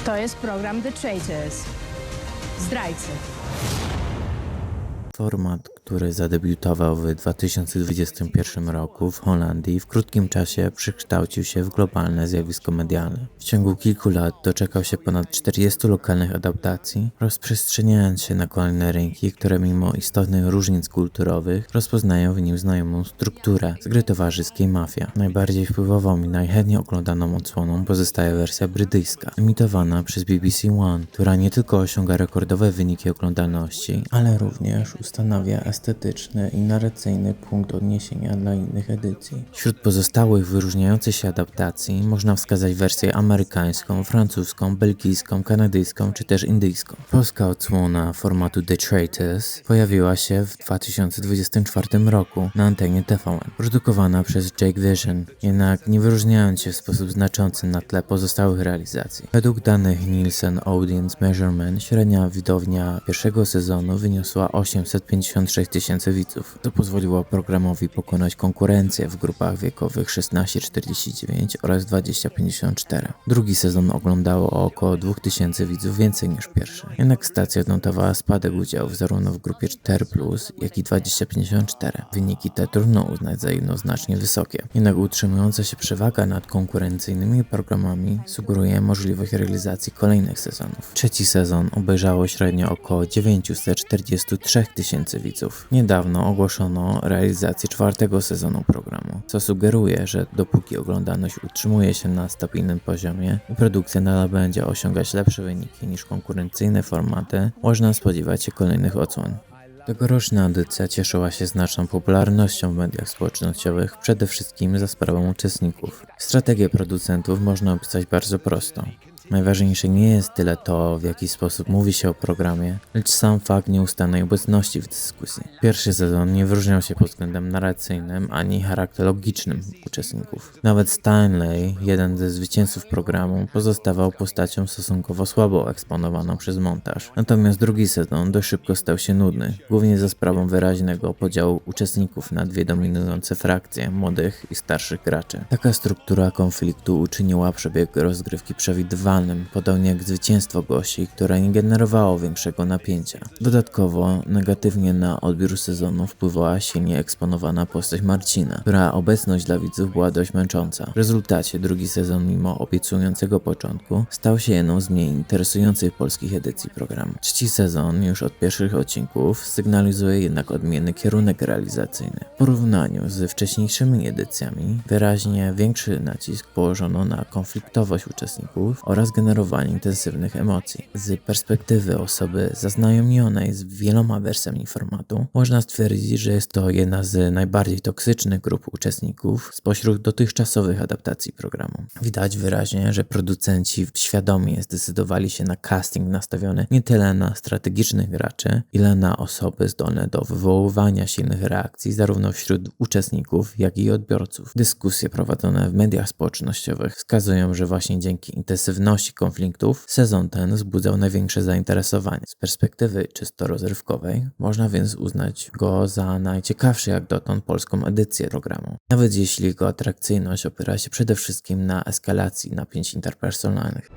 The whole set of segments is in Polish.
To jest program The Traitors. Zdrajcy. Format, który zadebiutował w 2021 roku w Holandii, w krótkim czasie przekształcił się w globalne zjawisko medialne. W ciągu kilku lat doczekał się ponad 40 lokalnych adaptacji, rozprzestrzeniając się na kolejne rynki, które mimo istotnych różnic kulturowych rozpoznają w nim znajomą strukturę z gry towarzyskiej Mafia. Najbardziej wpływową i najchętniej oglądaną odsłoną pozostaje wersja brytyjska, emitowana przez BBC One, która nie tylko osiąga rekordowe wyniki oglądalności, ale również ustanawia estetyczny i narracyjny punkt odniesienia dla innych edycji. Wśród pozostałych wyróżniających się adaptacji można wskazać wersję amerykańską, francuską, belgijską, kanadyjską czy też indyjską. Polska odsłona formatu The Traitors pojawiła się w 2024 roku na antenie TVN, produkowana przez Jake Vision, jednak nie wyróżniając się w sposób znaczący na tle pozostałych realizacji. Według danych Nielsen Audience Measurement średnia widownia pierwszego sezonu wyniosła 856 tysięcy widzów, co pozwoliło programowi pokonać konkurencję w grupach wiekowych 16-49 oraz 20-54. Drugi sezon oglądało o około 2000 widzów więcej niż pierwszy. Jednak stacja odnotowała spadek udziałów zarówno w grupie 4+, jak i 20-54. Wyniki te trudno uznać za jednoznacznie wysokie. Jednak utrzymująca się przewaga nad konkurencyjnymi programami sugeruje możliwość realizacji kolejnych sezonów. Trzeci sezon obejrzało średnio około 943 tysięcy widzów. Niedawno ogłoszono realizację czwartego sezonu programu, co sugeruje, że dopóki oglądalność utrzymuje się na stabilnym poziomie i produkcja nadal będzie osiągać lepsze wyniki niż konkurencyjne formaty, można spodziewać się kolejnych odsłon. Tegoroczna edycja cieszyła się znaczną popularnością w mediach społecznościowych, przede wszystkim za sprawą uczestników. Strategię producentów można opisać bardzo prosto. Najważniejsze nie jest tyle to, w jaki sposób mówi się o programie, lecz sam fakt nieustannej obecności w dyskusji. Pierwszy sezon nie wyróżniał się pod względem narracyjnym ani charakterologicznym uczestników. Nawet Stanley, jeden ze zwycięzców programu, pozostawał postacią stosunkowo słabo eksponowaną przez montaż. Natomiast drugi sezon dość szybko stał się nudny, głównie za sprawą wyraźnego podziału uczestników na dwie dominujące frakcje, młodych i starszych graczy. Taka struktura konfliktu uczyniła przebieg rozgrywki przewidywalnym, podobnie jak zwycięstwo gości, które nie generowało większego napięcia. Dodatkowo negatywnie na odbiór sezonu wpływała silnie eksponowana postać Marcina, która obecność dla widzów była dość męcząca. W rezultacie drugi sezon, mimo obiecującego początku, stał się jedną z mniej interesujących polskich edycji programu. Trzeci sezon już od pierwszych odcinków sygnalizuje jednak odmienny kierunek realizacyjny. W porównaniu z wcześniejszymi edycjami wyraźnie większy nacisk położono na konfliktowość uczestników oraz generowanie intensywnych emocji. Z perspektywy osoby zaznajomionej z wieloma wersjami formatu można stwierdzić, że jest to jedna z najbardziej toksycznych grup uczestników spośród dotychczasowych adaptacji programu. Widać wyraźnie, że producenci świadomie zdecydowali się na casting nastawiony nie tyle na strategicznych graczy, ile na osoby zdolne do wywoływania silnych reakcji zarówno wśród uczestników, jak i odbiorców. Dyskusje prowadzone w mediach społecznościowych wskazują, że właśnie dzięki intensywności konfliktów sezon ten wzbudzał największe zainteresowanie. Z perspektywy czysto rozrywkowej można więc uznać go za najciekawszy jak dotąd polską edycję programu. Nawet jeśli jego atrakcyjność opiera się przede wszystkim na eskalacji napięć interpersonalnych.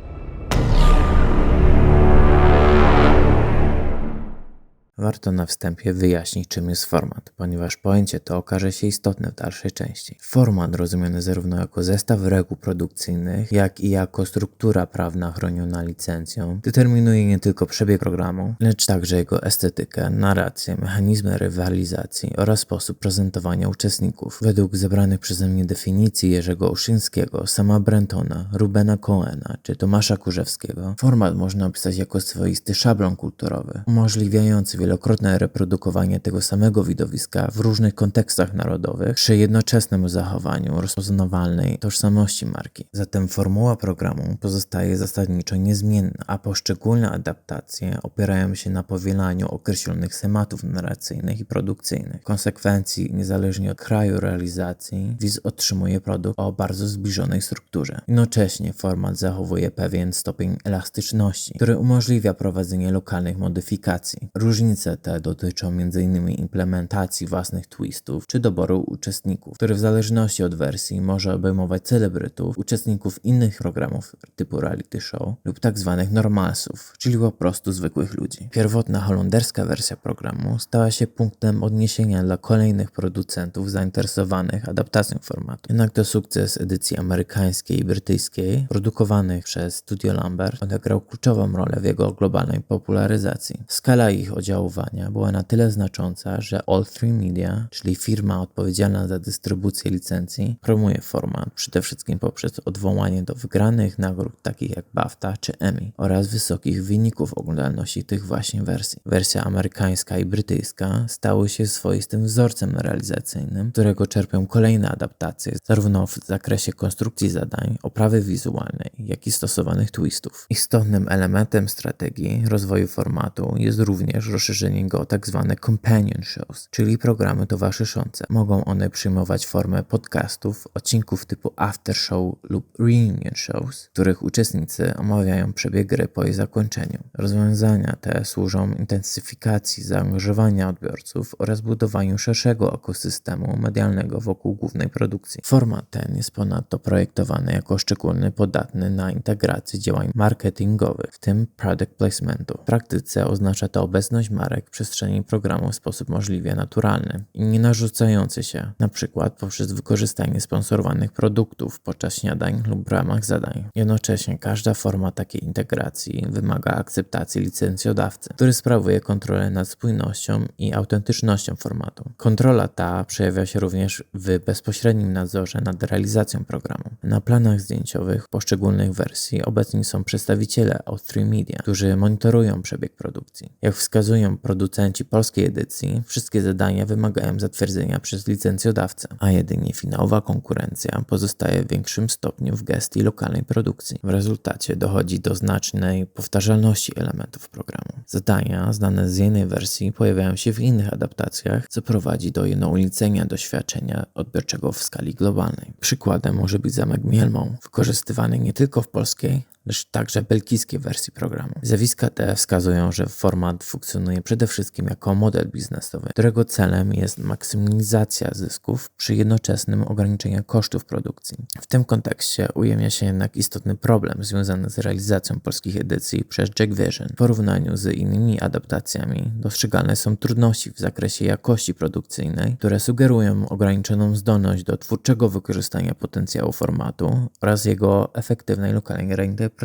Warto na wstępie wyjaśnić, czym jest format, ponieważ pojęcie to okaże się istotne w dalszej części. Format rozumiany zarówno jako zestaw reguł produkcyjnych, jak i jako struktura prawna chroniona licencją, determinuje nie tylko przebieg programu, lecz także jego estetykę, narrację, mechanizmy rywalizacji oraz sposób prezentowania uczestników. Według zebranych przeze mnie definicji Jerzego Uszyńskiego, Sama Brentona, Rubena Cohena czy Tomasza Kurzewskiego, format można opisać jako swoisty szablon kulturowy, umożliwiający wielokrotne reprodukowanie tego samego widowiska w różnych kontekstach narodowych przy jednoczesnym zachowaniu rozpoznawalnej tożsamości marki. Zatem formuła programu pozostaje zasadniczo niezmienna, a poszczególne adaptacje opierają się na powielaniu określonych schematów narracyjnych i produkcyjnych. W konsekwencji, niezależnie od kraju realizacji, widz otrzymuje produkt o bardzo zbliżonej strukturze. Jednocześnie format zachowuje pewien stopień elastyczności, który umożliwia prowadzenie lokalnych modyfikacji. Różnice Różnice te dotyczą m.in. implementacji własnych twistów czy doboru uczestników, który w zależności od wersji może obejmować celebrytów, uczestników innych programów typu reality show lub tak zwanych normalsów, czyli po prostu zwykłych ludzi. Pierwotna holenderska wersja programu stała się punktem odniesienia dla kolejnych producentów zainteresowanych adaptacją formatu. Jednak to sukces edycji amerykańskiej i brytyjskiej, produkowanych przez Studio Lambert, odegrał kluczową rolę w jego globalnej popularyzacji. Skala ich oddziaływania była na tyle znacząca, że All3 Media, czyli firma odpowiedzialna za dystrybucję licencji, promuje format przede wszystkim poprzez odwołanie do wygranych nagród takich jak BAFTA czy Emmy oraz wysokich wyników oglądalności tych właśnie wersji. Wersja amerykańska i brytyjska stały się swoistym wzorcem realizacyjnym, którego czerpią kolejne adaptacje, zarówno w zakresie konstrukcji zadań, oprawy wizualnej, jak i stosowanych twistów. Istotnym elementem strategii rozwoju formatu jest również rozszerzenie go o tzw. companion shows, czyli programy towarzyszące. Mogą one przyjmować formę podcastów, odcinków typu after show lub reunion shows, w których uczestnicy omawiają przebieg gry po jej zakończeniu. Rozwiązania te służą intensyfikacji zaangażowania odbiorców oraz budowaniu szerszego ekosystemu medialnego wokół głównej produkcji. Format ten jest ponadto projektowany jako szczególnie podatny na integrację działań marketingowych, w tym product placementu. W praktyce oznacza to obecność marek w przestrzeni programu w sposób możliwie naturalny i nie narzucający się, na przykład poprzez wykorzystanie sponsorowanych produktów podczas śniadań lub w ramach zadań. Jednocześnie każda forma takiej integracji wymaga akceptacji licencjodawcy, który sprawuje kontrolę nad spójnością i autentycznością formatu. Kontrola ta przejawia się również w bezpośrednim nadzorze nad realizacją programu. Na planach zdjęciowych poszczególnych wersji obecni są przedstawiciele All3 Media, którzy monitorują przebieg produkcji. Jak wskazują producenci polskiej edycji, wszystkie zadania wymagają zatwierdzenia przez licencjodawcę, a jedynie finałowa konkurencja pozostaje w większym stopniu w gestii lokalnej produkcji. W rezultacie dochodzi do znacznej powtarzalności elementów programu. Zadania znane z jednej wersji pojawiają się w innych adaptacjach, co prowadzi do jednoulicenia doświadczenia odbiorczego w skali globalnej. Przykładem może być zamek Mielmą, wykorzystywany nie tylko w polskiej, lecz także belgijskiej wersji programu. Zjawiska te wskazują, że format funkcjonuje przede wszystkim jako model biznesowy, którego celem jest maksymalizacja zysków przy jednoczesnym ograniczeniu kosztów produkcji. W tym kontekście ujawnia się jednak istotny problem związany z realizacją polskich edycji przez Jackvision. W porównaniu z innymi adaptacjami dostrzegalne są trudności w zakresie jakości produkcyjnej, które sugerują ograniczoną zdolność do twórczego wykorzystania potencjału formatu oraz jego efektywnej lokalnej reinterpretacji.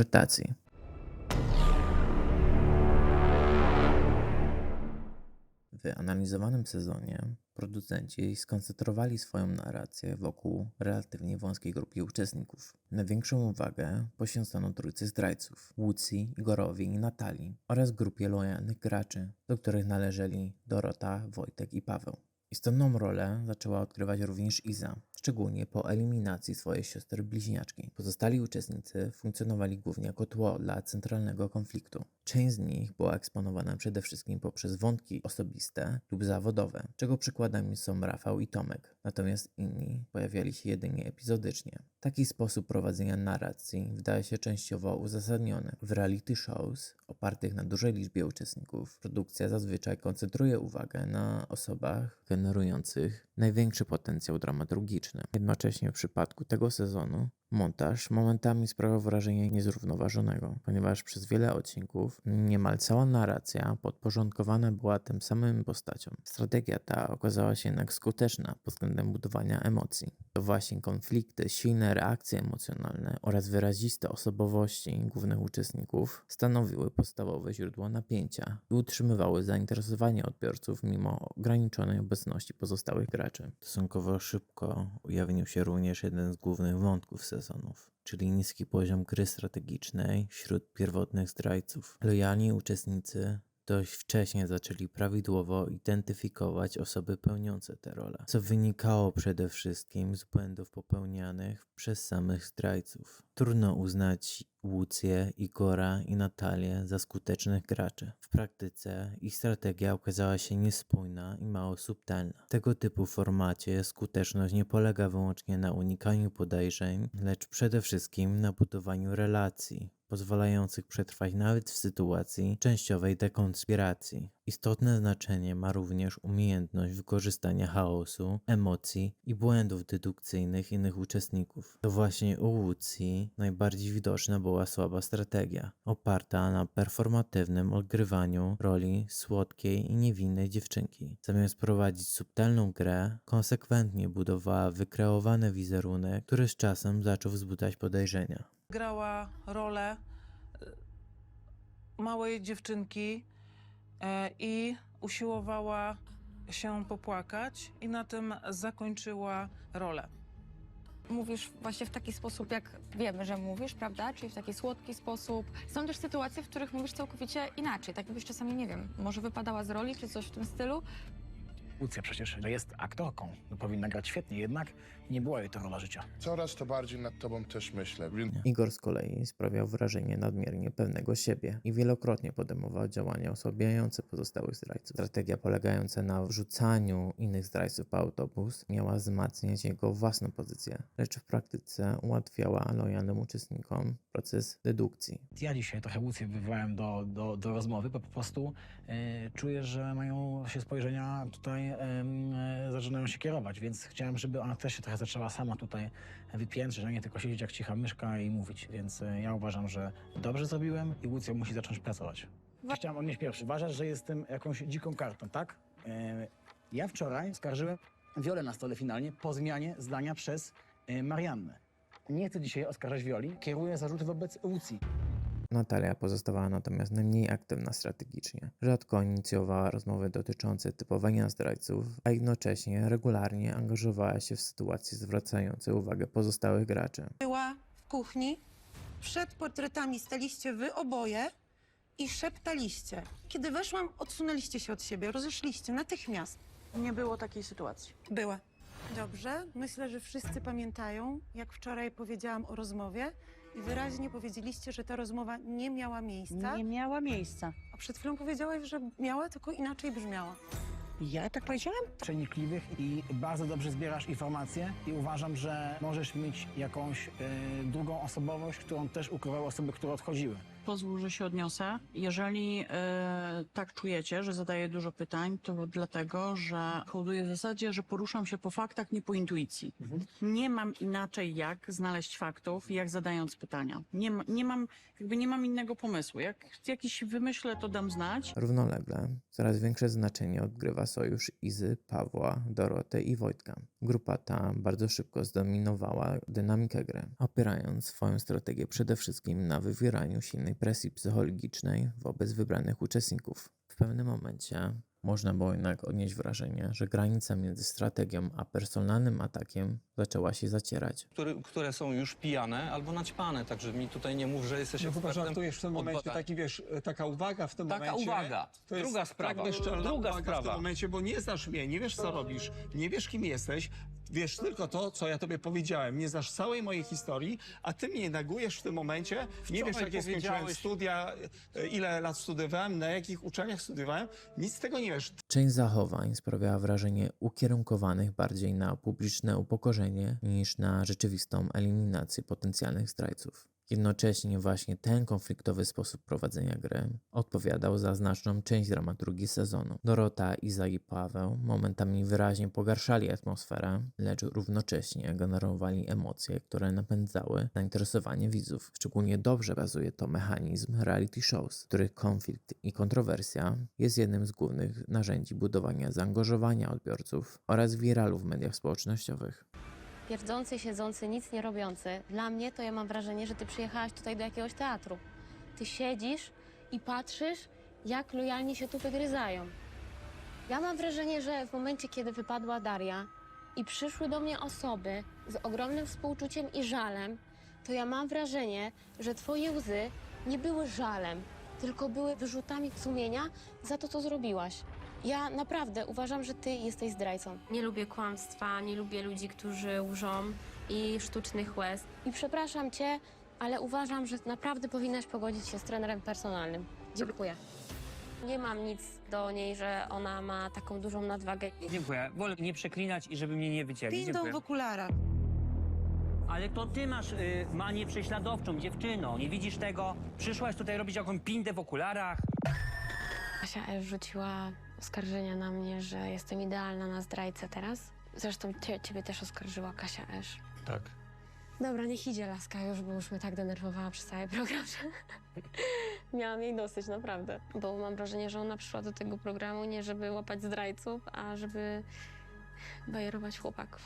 W analizowanym sezonie producenci skoncentrowali swoją narrację wokół relatywnie wąskiej grupy uczestników. Największą uwagę poświęcono trójcy zdrajców, Łucji, Igorowi i Natalii oraz grupie lojalnych graczy, do których należeli Dorota, Wojtek i Paweł. Istotną rolę zaczęła odgrywać również Iza, szczególnie po eliminacji swojej siostry bliźniaczki. Pozostali uczestnicy funkcjonowali głównie jako tło dla centralnego konfliktu. Część z nich była eksponowana przede wszystkim poprzez wątki osobiste lub zawodowe, czego przykładami są Rafał i Tomek, natomiast inni pojawiali się jedynie epizodycznie. Taki sposób prowadzenia narracji wydaje się częściowo uzasadniony. W reality shows opartych na dużej liczbie uczestników produkcja zazwyczaj koncentruje uwagę na osobach generujących największy potencjał dramaturgiczny. Jednocześnie w przypadku tego sezonu montaż momentami sprawiał wrażenie niezrównoważonego, ponieważ przez wiele odcinków niemal cała narracja podporządkowana była tym samym postaciom. Strategia ta okazała się jednak skuteczna pod względem budowania emocji. To właśnie konflikty, silne reakcje emocjonalne oraz wyraziste osobowości głównych uczestników stanowiły podstawowe źródło napięcia i utrzymywały zainteresowanie odbiorców mimo ograniczonej obecności pozostałych graczy. Stosunkowo szybko ujawnił się również jeden z głównych wątków sezonów, czyli niski poziom gry strategicznej wśród pierwotnych zdrajców. Lojalni uczestnicy dość wcześnie zaczęli prawidłowo identyfikować osoby pełniące te role, co wynikało przede wszystkim z błędów popełnianych przez samych zdrajców. Trudno uznać Łucję, Igora i Natalię za skutecznych graczy. W praktyce ich strategia okazała się niespójna i mało subtelna. W tego typu formacie skuteczność nie polega wyłącznie na unikaniu podejrzeń, lecz przede wszystkim na budowaniu relacji pozwalających przetrwać nawet w sytuacji częściowej dekonspiracji. Istotne znaczenie ma również umiejętność wykorzystania chaosu, emocji i błędów dedukcyjnych innych uczestników. To właśnie u Łucji najbardziej widoczna była słaba strategia, oparta na performatywnym odgrywaniu roli słodkiej i niewinnej dziewczynki. Zamiast prowadzić subtelną grę, konsekwentnie budowała wykreowany wizerunek, który z czasem zaczął wzbudzać podejrzenia. Grała rolę małej dziewczynki i usiłowała się popłakać i na tym zakończyła rolę. Mówisz właśnie w taki sposób, jak wiemy, że mówisz, prawda? Czyli w taki słodki sposób. Są też sytuacje, w których mówisz całkowicie inaczej. Tak jakbyś czasami, nie wiem, może wypadała z roli, czy coś w tym stylu. Łucja przecież jest aktorką, no powinna grać świetnie, jednak nie była jej to rola życia. Coraz to bardziej nad tobą też myślę. Igor z kolei sprawiał wrażenie nadmiernie pewnego siebie i wielokrotnie podejmował działania osłabiające pozostałych zdrajców. Strategia polegająca na wrzucaniu innych zdrajców po autobus miała wzmacniać jego własną pozycję, lecz w praktyce ułatwiała lojalnym uczestnikom proces dedukcji. Ja dzisiaj trochę Łucję wywołałem do rozmowy, bo po prostu czuję, że mają się spojrzenia tutaj, zaczynają się kierować, więc chciałem, żeby ona też się trochę zaczęła sama tutaj wypiętrzyć, a nie tylko siedzieć jak cicha myszka i mówić, więc ja uważam, że dobrze zrobiłem i Łucja musi zacząć pracować. Chciałem odnieść pierwszy. Uważasz, że jestem jakąś dziką kartą, tak? Ja wczoraj skarżyłem Wiolę na stole finalnie po zmianie zdania przez Mariannę. Nie chcę dzisiaj oskarżać Wioli, kieruję zarzuty wobec Łucji. Natalia pozostawała natomiast najmniej aktywna strategicznie. Rzadko inicjowała rozmowy dotyczące typowania zdrajców, a jednocześnie regularnie angażowała się w sytuacje zwracające uwagę pozostałych graczy. Była w kuchni, przed portretami staliście wy oboje i szeptaliście. Kiedy weszłam, odsunęliście się od siebie, rozeszliście natychmiast. Nie było takiej sytuacji. Była. Dobrze, myślę, że wszyscy pamiętają, jak wczoraj powiedziałam o rozmowie i wyraźnie powiedzieliście, że ta rozmowa nie miała miejsca. Nie miała miejsca. A przed chwilą powiedziałaś, że miała, tylko inaczej brzmiała. Ja tak powiedziałam? Przenikliwych i bardzo dobrze zbierasz informacje i uważam, że możesz mieć jakąś drugą osobowość, którą też ukrywały osoby, które odchodziły. Pozwól, że się odniosę. Jeżeli tak czujecie, że zadaję dużo pytań, to dlatego, że hołuję w zasadzie, że poruszam się po faktach, nie po intuicji. Nie mam inaczej jak znaleźć faktów, jak zadając pytania. Nie mam innego pomysłu. Jak jakiś wymyślę, to dam znać. Równolegle coraz większe znaczenie odgrywa sojusz Izy, Pawła, Doroty i Wojtka. Grupa ta bardzo szybko zdominowała dynamikę gry, opierając swoją strategię przede wszystkim na wywieraniu silnej presji psychologicznej wobec wybranych uczestników. W pewnym momencie można było jednak odnieść wrażenie, że granica między strategią a personalnym atakiem zaczęła się zacierać. Które są już pijane albo naćpane, także mi tutaj nie mów, że jesteś No chyba ekspertem. żartujesz w tym momencie, badań. taki wiesz, taka uwaga w tym Taka momencie. uwaga. To jest Druga sprawa. tak bezczelna Druga uwaga w sprawa. tym momencie, bo nie znasz mnie, nie wiesz co robisz, nie wiesz kim jesteś, wiesz tylko to, co ja tobie powiedziałem. Nie znasz całej mojej historii, a ty mnie negujesz w tym momencie. Nie wiesz, jakie skończyłem studia, ile lat studiowałem, na jakich uczelniach studiowałem. Nic z tego nie wiesz. Część zachowań sprawiała wrażenie ukierunkowanych bardziej na publiczne upokorzenie niż na rzeczywistą eliminację potencjalnych zdrajców. Jednocześnie właśnie ten konfliktowy sposób prowadzenia gry odpowiadał za znaczną część dramaturgii sezonu. Dorota, Iza i Paweł momentami wyraźnie pogarszali atmosferę, lecz równocześnie generowali emocje, które napędzały zainteresowanie widzów. Szczególnie dobrze bazuje to mechanizm reality shows, w których konflikt i kontrowersja jest jednym z głównych narzędzi budowania zaangażowania odbiorców oraz wiralu w mediach społecznościowych. Pierdzący, siedzący, nic nie robiący. Dla mnie to ja mam wrażenie, że ty przyjechałaś tutaj do jakiegoś teatru. Ty siedzisz i patrzysz, jak lojalnie się tu wygryzają. Ja mam wrażenie, że w momencie, kiedy wypadła Daria i przyszły do mnie osoby z ogromnym współczuciem i żalem, to ja mam wrażenie, że twoje łzy nie były żalem, tylko były wyrzutami sumienia za to, co zrobiłaś. Ja naprawdę uważam, że ty jesteś zdrajcą. Nie lubię kłamstwa, nie lubię ludzi, którzy łżą i sztucznych łez. I przepraszam cię, ale uważam, że naprawdę powinnaś pogodzić się z trenerem personalnym. Dziękuję. Nie mam nic do niej, że ona ma taką dużą nadwagę. Dziękuję. Wolę nie przeklinać i żeby mnie nie wycięli. Pindą w okularach. Ale to ty masz manię prześladowczą, dziewczyno. Nie widzisz tego? Przyszłaś tutaj robić jakąś pindę w okularach. Kasia S. rzuciła oskarżenia na mnie, że jestem idealna na zdrajcę teraz. Zresztą ciebie też oskarżyła Kasia S. Tak. Dobra, niech idzie laska już, bo już mnie tak denerwowała przez cały program, że miałam jej dosyć, naprawdę. Bo mam wrażenie, że ona przyszła do tego programu nie żeby łapać zdrajców, a żeby bajerować chłopaków.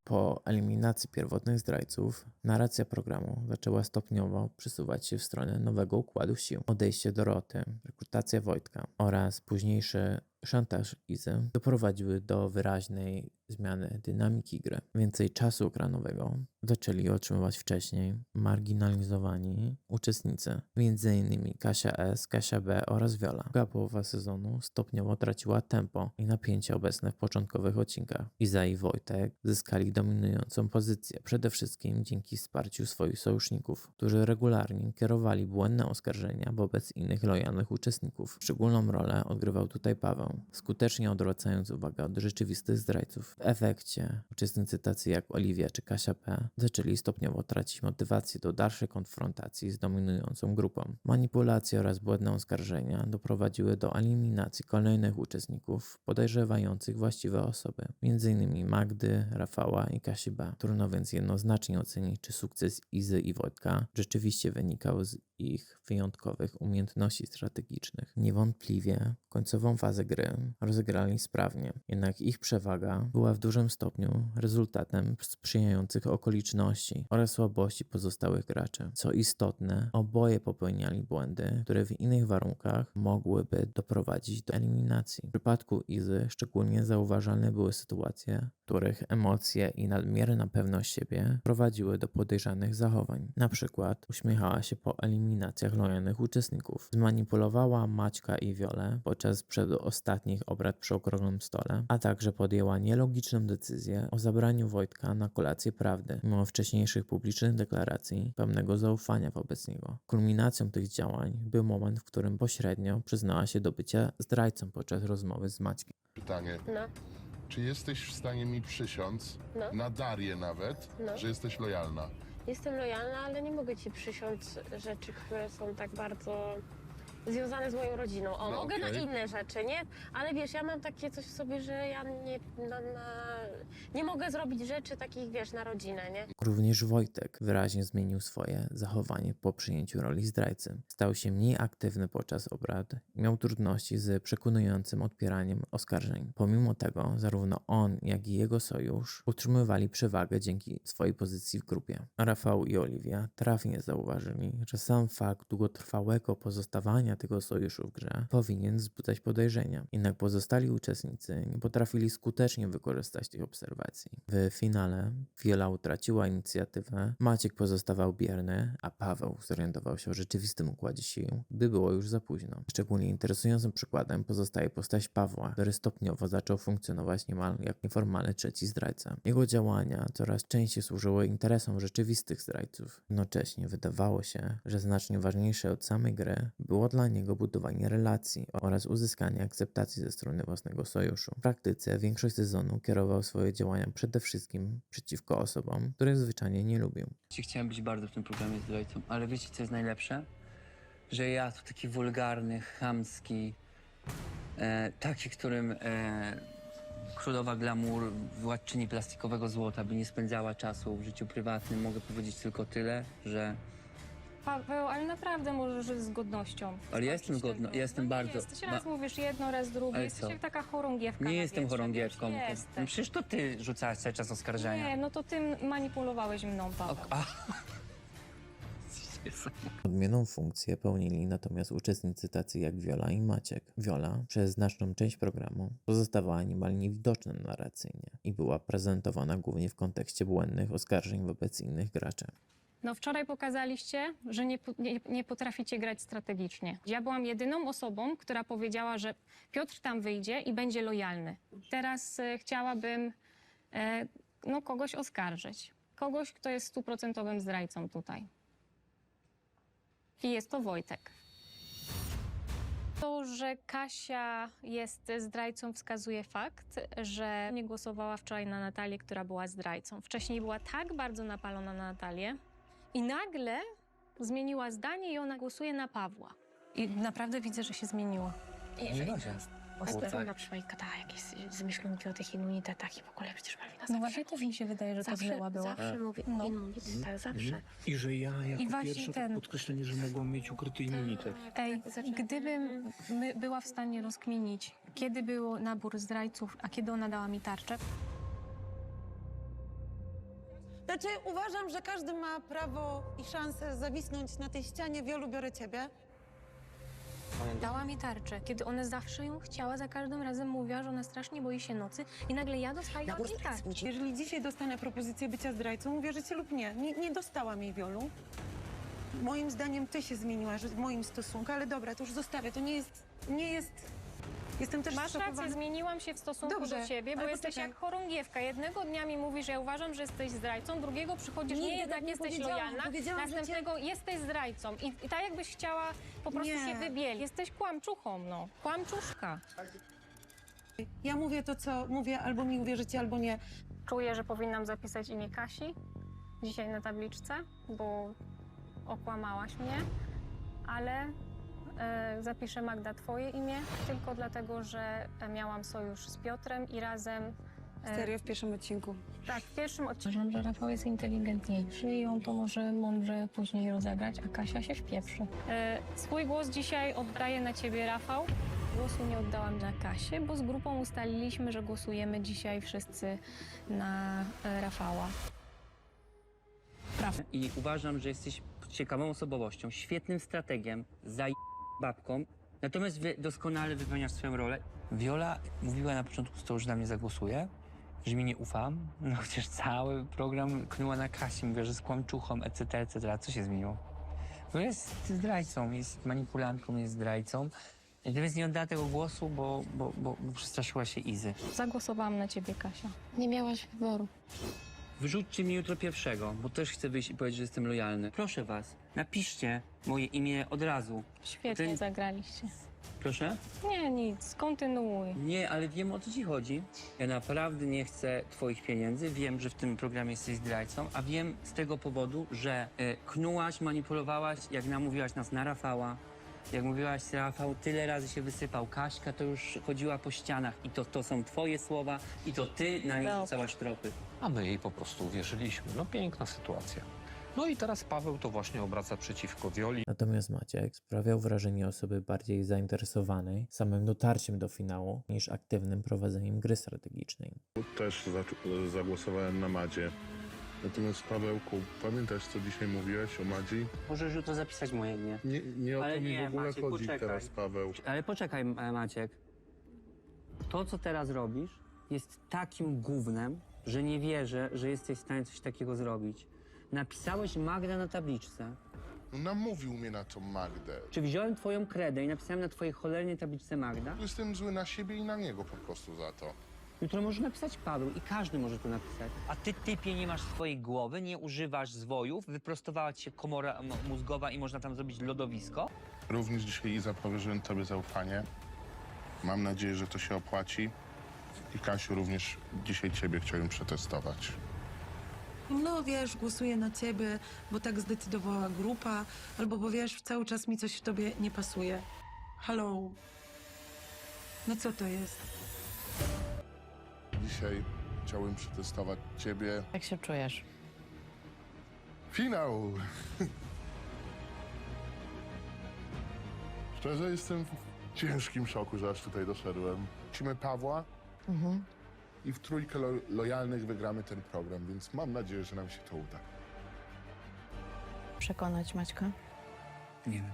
Po eliminacji pierwotnych zdrajców, narracja programu zaczęła stopniowo przesuwać się w stronę nowego układu sił. Odejście Doroty, rekrutacja Wojtka oraz późniejszy szantaż Izy doprowadziły do wyraźnej zmiany dynamiki gry. Więcej czasu ekranowego zaczęli otrzymywać wcześniej marginalizowani uczestnicy, m.in. Kasia S., Kasia B. oraz Viola. Druga połowa sezonu stopniowo traciła tempo i napięcie obecne w początkowych odcinkach. Iza i Wojtek zyskali dominującą pozycję, przede wszystkim dzięki wsparciu swoich sojuszników, którzy regularnie kierowali błędne oskarżenia wobec innych lojalnych uczestników. Szczególną rolę odgrywał tutaj Paweł, skutecznie odwracając uwagę od rzeczywistych zdrajców. W efekcie uczestnicy tacy jak Oliwia czy Kasia P. zaczęli stopniowo tracić motywację do dalszej konfrontacji z dominującą grupą. Manipulacje oraz błędne oskarżenia doprowadziły do eliminacji kolejnych uczestników podejrzewających właściwe osoby, m.in. Magdy, Rafała i Kasi B. Trudno więc jednoznacznie ocenić, czy sukces Izy i Wojtka rzeczywiście wynikał z ich wyjątkowych umiejętności strategicznych. Niewątpliwie końcową fazę gry rozegrali sprawnie, jednak ich przewaga była w dużym stopniu rezultatem sprzyjających okoliczności oraz słabości pozostałych graczy. Co istotne, oboje popełniali błędy, które w innych warunkach mogłyby doprowadzić do eliminacji. W przypadku Izy szczególnie zauważalne były sytuacje, w których emocje i nadmierna pewność siebie prowadziły do podejrzanych zachowań. Na przykład uśmiechała się po eliminacjach lojalnych uczestników, zmanipulowała Maćka i Wiolę podczas przedostatnich obrad przy okrągłym stole, a także podjęła nielogiczną decyzję o zabraniu Wojtka na kolację prawdy, mimo wcześniejszych publicznych deklaracji pełnego zaufania wobec niego. Kulminacją tych działań był moment, w którym pośrednio przyznała się do bycia zdrajcą podczas rozmowy z Maćkiem. Pytanie. No, Czy jesteś w stanie mi przysiąc, no, na Darię nawet, no. że jesteś lojalna? Jestem lojalna, ale nie mogę ci przysiąc rzeczy, które są tak bardzo związane z moją rodziną. O, No, mogę na okej. inne rzeczy, nie? Ale wiesz, ja mam takie coś w sobie, że ja nie mogę zrobić rzeczy takich, wiesz, na rodzinę, nie? Również Wojtek wyraźnie zmienił swoje zachowanie po przyjęciu roli zdrajcy. Stał się mniej aktywny podczas obrad i miał trudności z przekonującym odpieraniem oskarżeń. Pomimo tego, zarówno on, jak i jego sojusz utrzymywali przewagę dzięki swojej pozycji w grupie. Rafał i Oliwia trafnie zauważyli, że sam fakt długotrwałego pozostawania tego sojuszu w grze powinien wzbudzać podejrzenia. Jednak pozostali uczestnicy nie potrafili skutecznie wykorzystać tych obserwacji. W finale Viola utraciła inicjatywę, Maciek pozostawał bierny, a Paweł zorientował się o rzeczywistym układzie sił, gdy było już za późno. Szczególnie interesującym przykładem pozostaje postać Pawła, który stopniowo zaczął funkcjonować niemal jak nieformalny trzeci zdrajca. Jego działania coraz częściej służyły interesom rzeczywistych zdrajców. Jednocześnie wydawało się, że znacznie ważniejsze od samej gry było dla niego budowanie relacji oraz uzyskanie akceptacji ze strony własnego sojuszu. W praktyce większość sezonu kierował swoje działania przede wszystkim przeciwko osobom, których zwyczajnie nie lubił. Chciałem być bardzo w tym programie zdrajcą, ale wiecie, co jest najlepsze? Że ja tu taki wulgarny, chamski, taki, którym królowa glamour, władczyni plastikowego złota by nie spędzała czasu w życiu prywatnym. Mogę powiedzieć tylko tyle, że... Paweł, ale naprawdę możesz żyć z godnością. Ale ja jestem godny, ja jestem bardzo... Jesteś, raz mówisz jedno, raz drugie, Ale jesteś co? jak taka chorągiewka. Nie na jestem wietrze, chorągiewką. wiesz, No jesteś. przecież to ty rzucałaś cały czas oskarżenia. Nie, no to ty manipulowałeś mną, Paweł. Odmienną funkcję pełnili natomiast uczestnicy tacy jak Viola i Maciek. Viola przez znaczną część programu pozostawała niemal niewidoczna narracyjnie i była prezentowana głównie w kontekście błędnych oskarżeń wobec innych graczy. No wczoraj pokazaliście, że nie potraficie grać strategicznie. Ja byłam jedyną osobą, która powiedziała, że Piotr tam wyjdzie i będzie lojalny. Teraz chciałabym kogoś oskarżyć. Kogoś, kto jest 100% zdrajcą tutaj. I jest to Wojtek. To, że Kasia jest zdrajcą, wskazuje fakt, że nie głosowała wczoraj na Natalię, która była zdrajcą. Wcześniej była tak bardzo napalona na Natalię i nagle zmieniła zdanie i ona głosuje na Pawła. I naprawdę widzę, że się zmieniła. Ona przynajmniej gadała jakieś zmyślunki o tych immunitetach i w ogóle przecież Malwina No właśnie też mi się wydaje, że to zmyła była. Zawsze mówię immunitet, zawsze. I że ja jako I właśnie pierwsza ten- podkreślenie, że mogłam mieć ukryty immunitet. Ej, gdybym była w stanie rozkminić, kiedy był nabór zdrajców, a kiedy ona dała mi tarczę, Znaczy, uważam, że każdy ma prawo i szansę zawisnąć na tej ścianie. Wiolu, biorę ciebie. dała mi tarczę, kiedy ona zawsze ją chciała, za każdym razem mówiła, że ona strasznie boi się nocy i nagle ja dostaję od niej tarczę. Jeżeli dzisiaj dostanę propozycję bycia zdrajcą, uwierzycie lub nie, nie dostałam jej, Wiolu. Moim zdaniem ty się zmieniłaś w moim stosunku, ale dobra, to już zostawię. To nie jest... Jestem też Masz zszokowana. rację, zmieniłam się w stosunku Dobrze, do ciebie, bo ale jesteś poczekaj. jak chorągiewka. Jednego dnia mi mówisz, że ja uważam, że jesteś zdrajcą, drugiego przychodzisz, Nigdy nie, jednak tak nie jesteś powiedziałam. lojalna, Powiedziałam, że następnego jesteś zdrajcą. I tak jakbyś chciała po prostu Nie. się wybielić. Jesteś kłamczuchą, no. Kłamczuszka. Ja mówię to, co mówię, albo mi uwierzycie, albo nie. Czuję, że powinnam zapisać imię Kasi dzisiaj na tabliczce, bo okłamałaś mnie, ale zapiszę, Magda, twoje imię, tylko dlatego, że miałam sojusz z Piotrem i razem... Serio, w pierwszym odcinku. Tak, w pierwszym odcinku. Uważam, że Rafał jest inteligentniejszy i on to może mądrze później rozegrać, a Kasia się wpieprzy. Swój głos dzisiaj oddaję na ciebie, Rafał. Głosu nie oddałam na Kasię, bo z grupą ustaliliśmy, że głosujemy dzisiaj wszyscy na Rafała. I uważam, że jesteś ciekawą osobowością, świetnym strategiem, babką, natomiast doskonale wypełniasz swoją rolę. Wiola mówiła na początku stołu, że na mnie zagłosuje, że mi nie ufam, no chociaż cały program knuła na Kasi, mówiła, że z kłamczuchą, etc., etc. Co się zmieniło? Bo jest zdrajcą, jest manipulantką, jest zdrajcą. Natomiast nie oddała tego głosu, bo przestraszyła się Izy. Zagłosowałam na ciebie, Kasia. Nie miałaś wyboru. Wyrzućcie mnie jutro pierwszego, bo też chcę wyjść i powiedzieć, że jestem lojalny. Proszę was, napiszcie moje imię od razu. Świetnie zagraliście. Proszę? Nie, nic, kontynuuj. Nie, ale wiem, o co ci chodzi. Ja naprawdę nie chcę twoich pieniędzy. Wiem, że w tym programie jesteś zdrajcą, a wiem z tego powodu, że knułaś, manipulowałaś, jak namówiłaś nas na Rafała. Jak mówiłaś, Rafał tyle razy się wysypał. Kaśka to już chodziła po ścianach i to są twoje słowa i to ty na niej rzucałaś tropy. A my jej po prostu uwierzyliśmy. No piękna sytuacja. No i teraz Paweł to właśnie obraca przeciwko Wioli. Natomiast Maciek sprawiał wrażenie osoby bardziej zainteresowanej samym dotarciem do finału niż aktywnym prowadzeniem gry strategicznej. Też zagłosowałem na Madzie. Natomiast Pawełku, pamiętasz, co dzisiaj mówiłeś o Madzi? Możesz jutro zapisać moje imię. Nie o Ale to mi nie, w ogóle Maciek, chodzi poczekaj. teraz, Paweł. Ale poczekaj, Maciek. To, co teraz robisz, jest takim gównem, że nie wierzę, że jesteś w stanie coś takiego zrobić. Napisałeś Magdę na tabliczce. No, namówił mnie na tą Magdę. Czy wziąłem twoją kredę i napisałem na twojej cholernej tabliczce Magda? Jestem zły na siebie i na niego po prostu za to. Jutro możesz napisać Paweł i każdy może to napisać. A ty, typie, nie masz swojej głowy, nie używasz zwojów, wyprostowała ci się komora mózgowa i można tam zrobić lodowisko? Również dzisiaj, Iza, powierzyłem tobie zaufanie. Mam nadzieję, że to się opłaci. I Kasiu, również dzisiaj ciebie chciałem przetestować. No wiesz, głosuję na ciebie, bo tak zdecydowała grupa, albo bo wiesz, cały czas mi coś w tobie nie pasuje. Halo? No co to jest? Dzisiaj chciałem przetestować ciebie. Jak się czujesz? Finał! Szczerze jestem w ciężkim szoku, że aż tutaj doszedłem. Musimy Pawła i w trójkę lojalnych wygramy ten program, więc mam nadzieję, że nam się to uda. Przekonać Maćka? Nie wiem.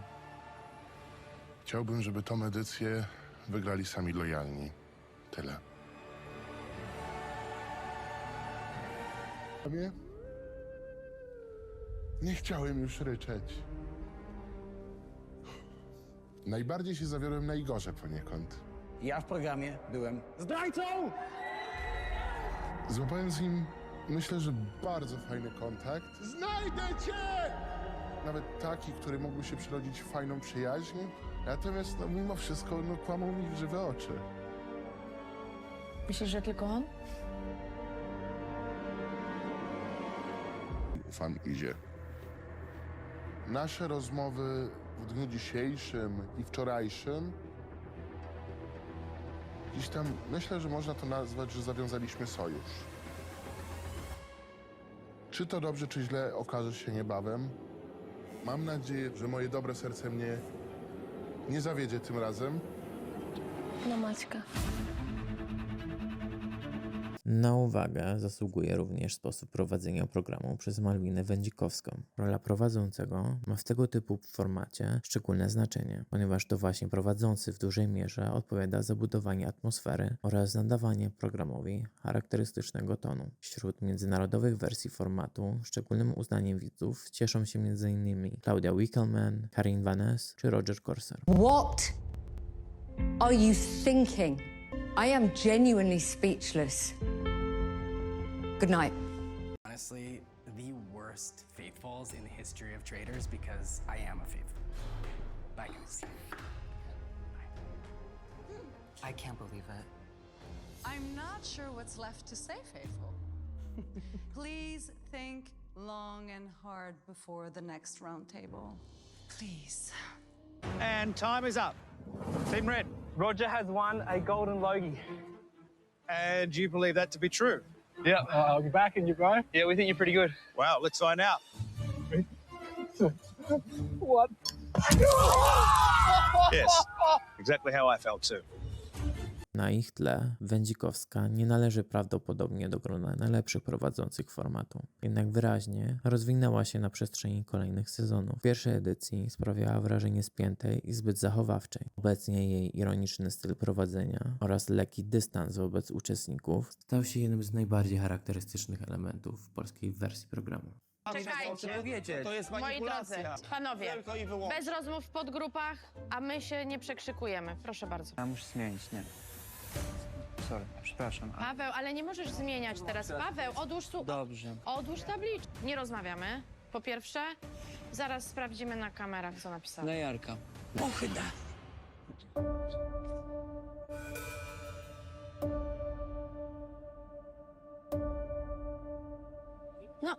Chciałbym, żeby tą edycję wygrali sami lojalni. Tyle. Nie chciałem już ryczeć. Najbardziej się zawiodłem na Igorze poniekąd. Ja w programie byłem zdrajcą! Złapałem z nim, myślę, że bardzo fajny kontakt. Znajdę cię! Nawet taki, który mógłby się przerodzić w fajną przyjaźń. Natomiast no, mimo wszystko no, kłamą mi w żywe oczy. Myślisz, że tylko on? Ufam Izie. Nasze rozmowy w dniu dzisiejszym i wczorajszym gdzieś tam myślę, że można to nazwać, że zawiązaliśmy sojusz. Czy to dobrze, czy źle, okaże się niebawem. Mam nadzieję, że moje dobre serce mnie nie zawiedzie tym razem. No Maćka. Na uwagę zasługuje również sposób prowadzenia programu przez Malwinę Wędzikowską. Rola prowadzącego ma w tego typu formacie szczególne znaczenie, ponieważ to właśnie prowadzący w dużej mierze odpowiada za budowanie atmosfery oraz nadawanie programowi charakterystycznego tonu. Wśród międzynarodowych wersji formatu szczególnym uznaniem widzów cieszą się m.in. Claudia Wickelman, Karin Vanasse czy Roger Corser. What are you thinking? I am genuinely speechless. Good night. Honestly, the worst faithfuls in the history of traders because I am a faithful. Bye, guys. I can't believe it. I'm not sure what's left to say, Faithful. Please think long and hard before the next round table. Please. And time is up. Team Red. Roger has won a golden Logie. And you believe that to be true? Yeah, I'll be backing you, bro. Yeah, we think you're pretty good. Wow, let's find out. What? Yes, exactly how I felt too. Na ich tle Wędzikowska nie należy prawdopodobnie do grona najlepszych prowadzących formatu. Jednak wyraźnie rozwinęła się na przestrzeni kolejnych sezonów. W pierwszej edycji sprawiała wrażenie spiętej i zbyt zachowawczej. Obecnie jej ironiczny styl prowadzenia oraz lekki dystans wobec uczestników stał się jednym z najbardziej charakterystycznych elementów polskiej wersji programu. Czekajcie, To jest moi drodzy, manipulacja. panowie, Tylko i wyłącznie. bez rozmów w podgrupach, a my się nie przekrzykujemy. Proszę bardzo. Ja muszę zmienić, nie. Sorry, przepraszam. Paweł, ale nie możesz zmieniać teraz. Paweł, odłóż tu. Dobrze. Odłóż tabliczkę. Nie rozmawiamy. Po pierwsze, zaraz sprawdzimy na kamerach, co napisał. Na Jarka. Ochyda. No,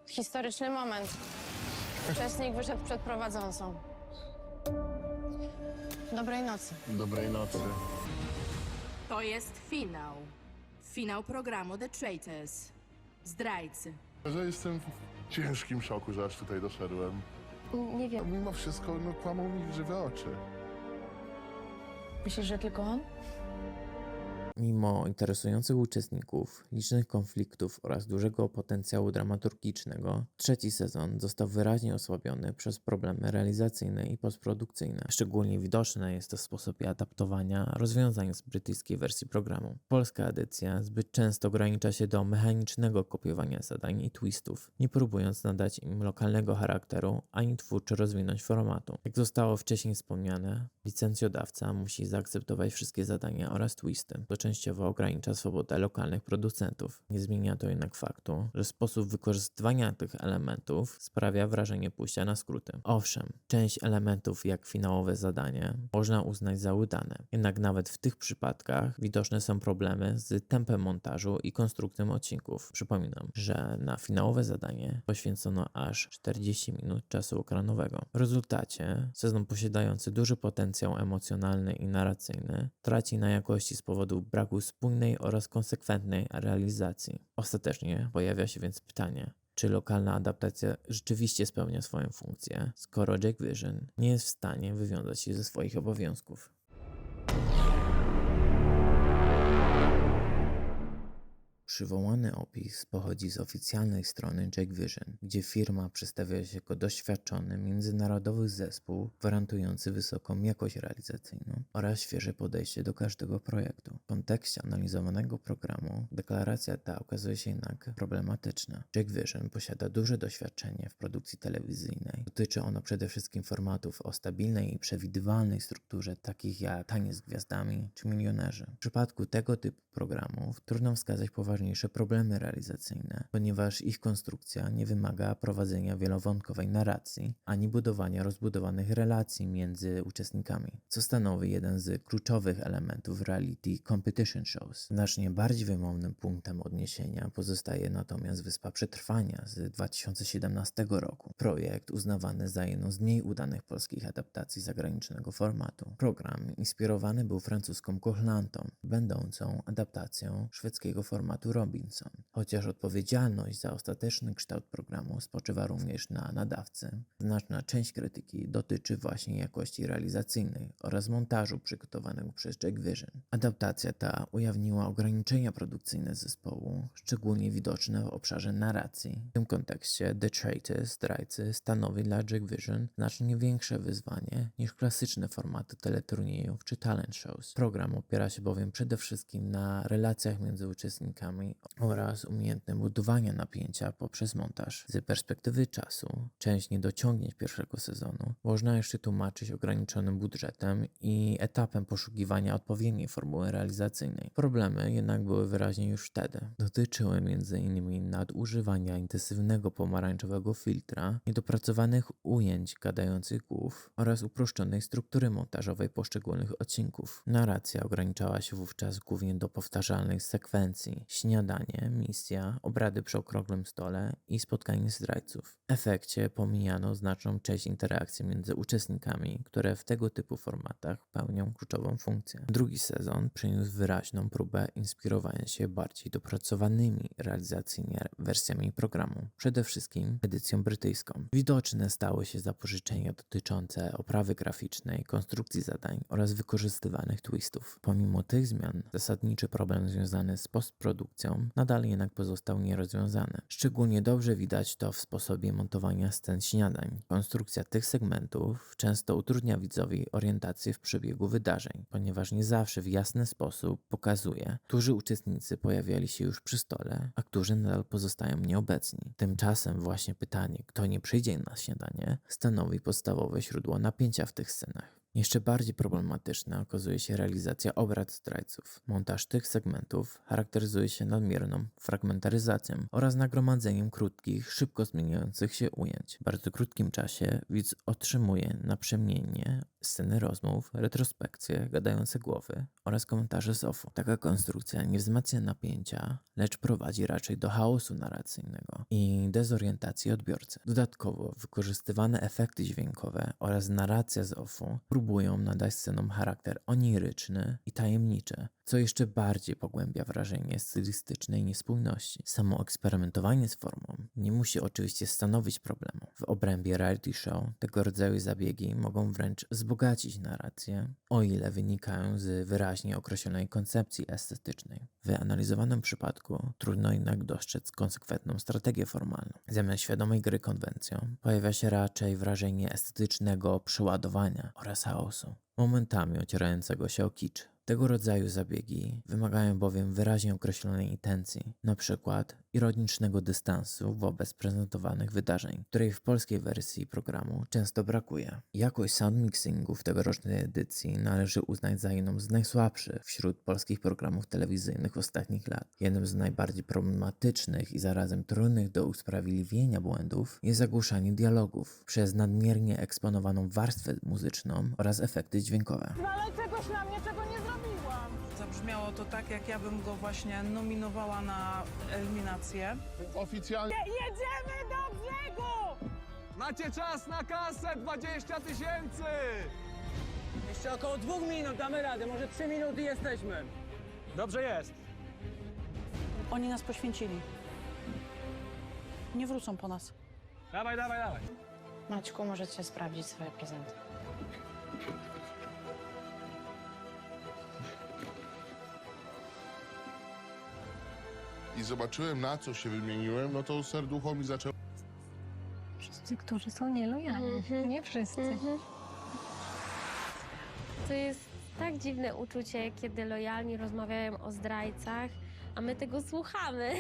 historyczny moment. Uczestnik wyszedł przed prowadzącą. Dobrej nocy. Dobrej nocy. To jest finał. Finał programu The Traitors. Zdrajcy. Że jestem w ciężkim szoku, że aż tutaj doszedłem. Nie wiem. Mimo wszystko no, kłamą mi w żywe oczy. Myślisz, że tylko on? Mimo interesujących uczestników, licznych konfliktów oraz dużego potencjału dramaturgicznego, trzeci sezon został wyraźnie osłabiony przez problemy realizacyjne i postprodukcyjne. Szczególnie widoczne jest to w sposobie adaptowania rozwiązań z brytyjskiej wersji programu. Polska edycja zbyt często ogranicza się do mechanicznego kopiowania zadań i twistów, nie próbując nadać im lokalnego charakteru ani twórczo rozwinąć formatu. Jak zostało wcześniej wspomniane, licencjodawca musi zaakceptować wszystkie zadania oraz twisty, co częściowo ogranicza swobodę lokalnych producentów. Nie zmienia to jednak faktu, że sposób wykorzystywania tych elementów sprawia wrażenie pójścia na skróty. Owszem, część elementów jak finałowe zadanie można uznać za udane, jednak nawet w tych przypadkach widoczne są problemy z tempem montażu i konstrukcją odcinków. Przypominam, że na finałowe zadanie poświęcono aż 40 minut czasu ekranowego. W rezultacie sezon posiadający duży potencjał emocjonalny i narracyjny traci na jakości z powodu braku spójnej oraz konsekwentnej realizacji. Ostatecznie pojawia się więc pytanie, czy lokalna adaptacja rzeczywiście spełnia swoją funkcję, skoro Jake Vision nie jest w stanie wywiązać się ze swoich obowiązków. Przywołany opis pochodzi z oficjalnej strony Jake Vision, gdzie firma przedstawia się jako doświadczony międzynarodowy zespół gwarantujący wysoką jakość realizacyjną oraz świeże podejście do każdego projektu. W kontekście analizowanego programu deklaracja ta okazuje się jednak problematyczna. Jake Vision posiada duże doświadczenie w produkcji telewizyjnej. Dotyczy ono przede wszystkim formatów o stabilnej i przewidywalnej strukturze, takich jak Taniec z Gwiazdami czy Milionerzy. W przypadku tego typu programów trudno wskazać poważne najpoważniejsze problemy realizacyjne, ponieważ ich konstrukcja nie wymaga prowadzenia wielowątkowej narracji, ani budowania rozbudowanych relacji między uczestnikami, co stanowi jeden z kluczowych elementów reality competition shows. Znacznie bardziej wymownym punktem odniesienia pozostaje natomiast Wyspa Przetrwania z 2017 roku. Projekt uznawany za jedną z mniej udanych polskich adaptacji zagranicznego formatu. Program inspirowany był francuską Koh-Lantą, będącą adaptacją szwedzkiego formatu Robinson. Chociaż odpowiedzialność za ostateczny kształt programu spoczywa również na nadawcy, znaczna część krytyki dotyczy właśnie jakości realizacyjnej oraz montażu przygotowanego przez Jack Vision. Adaptacja ta ujawniła ograniczenia produkcyjne zespołu, szczególnie widoczne w obszarze narracji. W tym kontekście The Traitors, Zdrajcy, stanowi dla Jack Vision znacznie większe wyzwanie niż klasyczne formaty teleturniejów czy talent shows. Program opiera się bowiem przede wszystkim na relacjach między uczestnikami oraz umiejętnym budowania napięcia poprzez montaż. Z perspektywy czasu, część niedociągnięć pierwszego sezonu można jeszcze tłumaczyć ograniczonym budżetem i etapem poszukiwania odpowiedniej formuły realizacyjnej. Problemy jednak były wyraźnie już wtedy. Dotyczyły m.in. nadużywania intensywnego pomarańczowego filtra, niedopracowanych ujęć gadających głów oraz uproszczonej struktury montażowej poszczególnych odcinków. Narracja ograniczała się wówczas głównie do powtarzalnych sekwencji: śniadanie, misja, obrady przy okrągłym stole i spotkanie zdrajców. W efekcie pomijano znaczną część interakcji między uczestnikami, które w tego typu formatach pełnią kluczową funkcję. Drugi sezon przyniósł wyraźną próbę inspirowania się bardziej dopracowanymi realizacyjnie wersjami programu, przede wszystkim edycją brytyjską. Widoczne stały się zapożyczenia dotyczące oprawy graficznej, konstrukcji zadań oraz wykorzystywanych twistów. Pomimo tych zmian, zasadniczy problem związany z postprodukcją nadal jednak pozostał nierozwiązany. Szczególnie dobrze widać to w sposobie montowania scen śniadań. Konstrukcja tych segmentów często utrudnia widzowi orientację w przebiegu wydarzeń, ponieważ nie zawsze w jasny sposób pokazuje, którzy uczestnicy pojawiali się już przy stole, a którzy nadal pozostają nieobecni. Tymczasem właśnie pytanie, kto nie przyjdzie na śniadanie, stanowi podstawowe źródło napięcia w tych scenach. Jeszcze bardziej problematyczna okazuje się realizacja obrad zdrajców. Montaż tych segmentów charakteryzuje się nadmierną fragmentaryzacją oraz nagromadzeniem krótkich, szybko zmieniających się ujęć. W bardzo krótkim czasie widz otrzymuje naprzemiennie sceny rozmów, retrospekcje, gadające głowy oraz komentarze z offu. Taka konstrukcja nie wzmacnia napięcia, lecz prowadzi raczej do chaosu narracyjnego i dezorientacji odbiorcy. Dodatkowo wykorzystywane efekty dźwiękowe oraz narracja z offu próbują nadać scenom charakter oniryczny i tajemniczy, co jeszcze bardziej pogłębia wrażenie stylistycznej niespójności. Samo eksperymentowanie z formą nie musi oczywiście stanowić problemu. W obrębie reality show tego rodzaju zabiegi mogą wręcz wzbogacić narrację, o ile wynikają z wyraźnie określonej koncepcji estetycznej. W analizowanym przypadku trudno jednak dostrzec konsekwentną strategię formalną. Zamiast świadomej gry konwencją pojawia się raczej wrażenie estetycznego przeładowania oraz chaosu, momentami ocierającego się o kicz. Tego rodzaju zabiegi wymagają bowiem wyraźnie określonej intencji, np. ironicznego dystansu wobec prezentowanych wydarzeń, której w polskiej wersji programu często brakuje. Jakość soundmixingu w tegorocznej edycji należy uznać za jedną z najsłabszych wśród polskich programów telewizyjnych ostatnich lat. Jednym z najbardziej problematycznych i zarazem trudnych do usprawiedliwienia błędów jest zagłuszanie dialogów przez nadmiernie eksponowaną warstwę muzyczną oraz efekty dźwiękowe. Ale czegoś na mnie, czego nie zrobiłam. Zabrzmiało to tak, jak ja bym go właśnie nominowała na eliminację. Oficjalnie... Jedziemy do brzegu! Macie czas na kasę 20 000! Jeszcze około 2 minut, damy radę, może 3 minuty jesteśmy. Dobrze jest. Oni nas poświęcili. Nie wrócą po nas. Dawaj, dawaj, dawaj. Maćku, możecie sprawdzić swoje prezenty. I zobaczyłem, na co się wymieniłem, no to serducho mi zaczęło... Wszyscy, którzy są nielojalni. Nie wszyscy. To jest tak dziwne uczucie, kiedy lojalni rozmawiają o zdrajcach, a my tego słuchamy.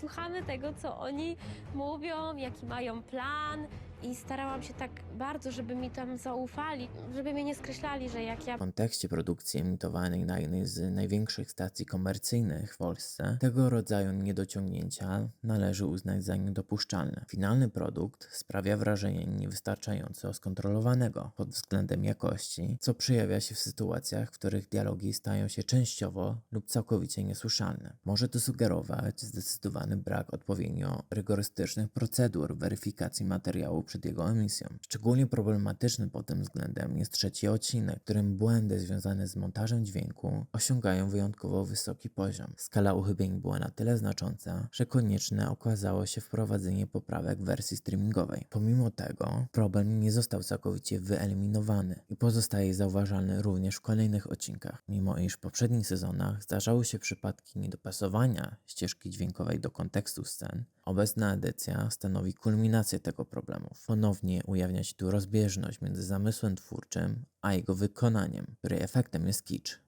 Słuchamy tego, co oni mówią, jaki mają plan, I starałam się tak bardzo, żeby mi tam zaufali, żeby mnie nie skreślali, że jak ja... W kontekście produkcji emitowanej na jednej z największych stacji komercyjnych w Polsce, tego rodzaju niedociągnięcia należy uznać za niedopuszczalne. Finalny produkt sprawia wrażenie niewystarczająco skontrolowanego pod względem jakości, co przejawia się w sytuacjach, w których dialogi stają się częściowo lub całkowicie niesłyszalne. Może to sugerować zdecydowany brak odpowiednio rygorystycznych procedur weryfikacji materiału przed jego emisją. Szczególnie problematyczny pod tym względem jest trzeci odcinek, w którym błędy związane z montażem dźwięku osiągają wyjątkowo wysoki poziom. Skala uchybień była na tyle znacząca, że konieczne okazało się wprowadzenie poprawek w wersji streamingowej. Pomimo tego problem nie został całkowicie wyeliminowany i pozostaje zauważalny również w kolejnych odcinkach. Mimo iż w poprzednich sezonach zdarzały się przypadki niedopasowania ścieżki dźwiękowej do kontekstu scen, obecna edycja stanowi kulminację tego problemu. Ponownie ujawnia się tu rozbieżność między zamysłem twórczym a jego wykonaniem, której efektem jest kicz.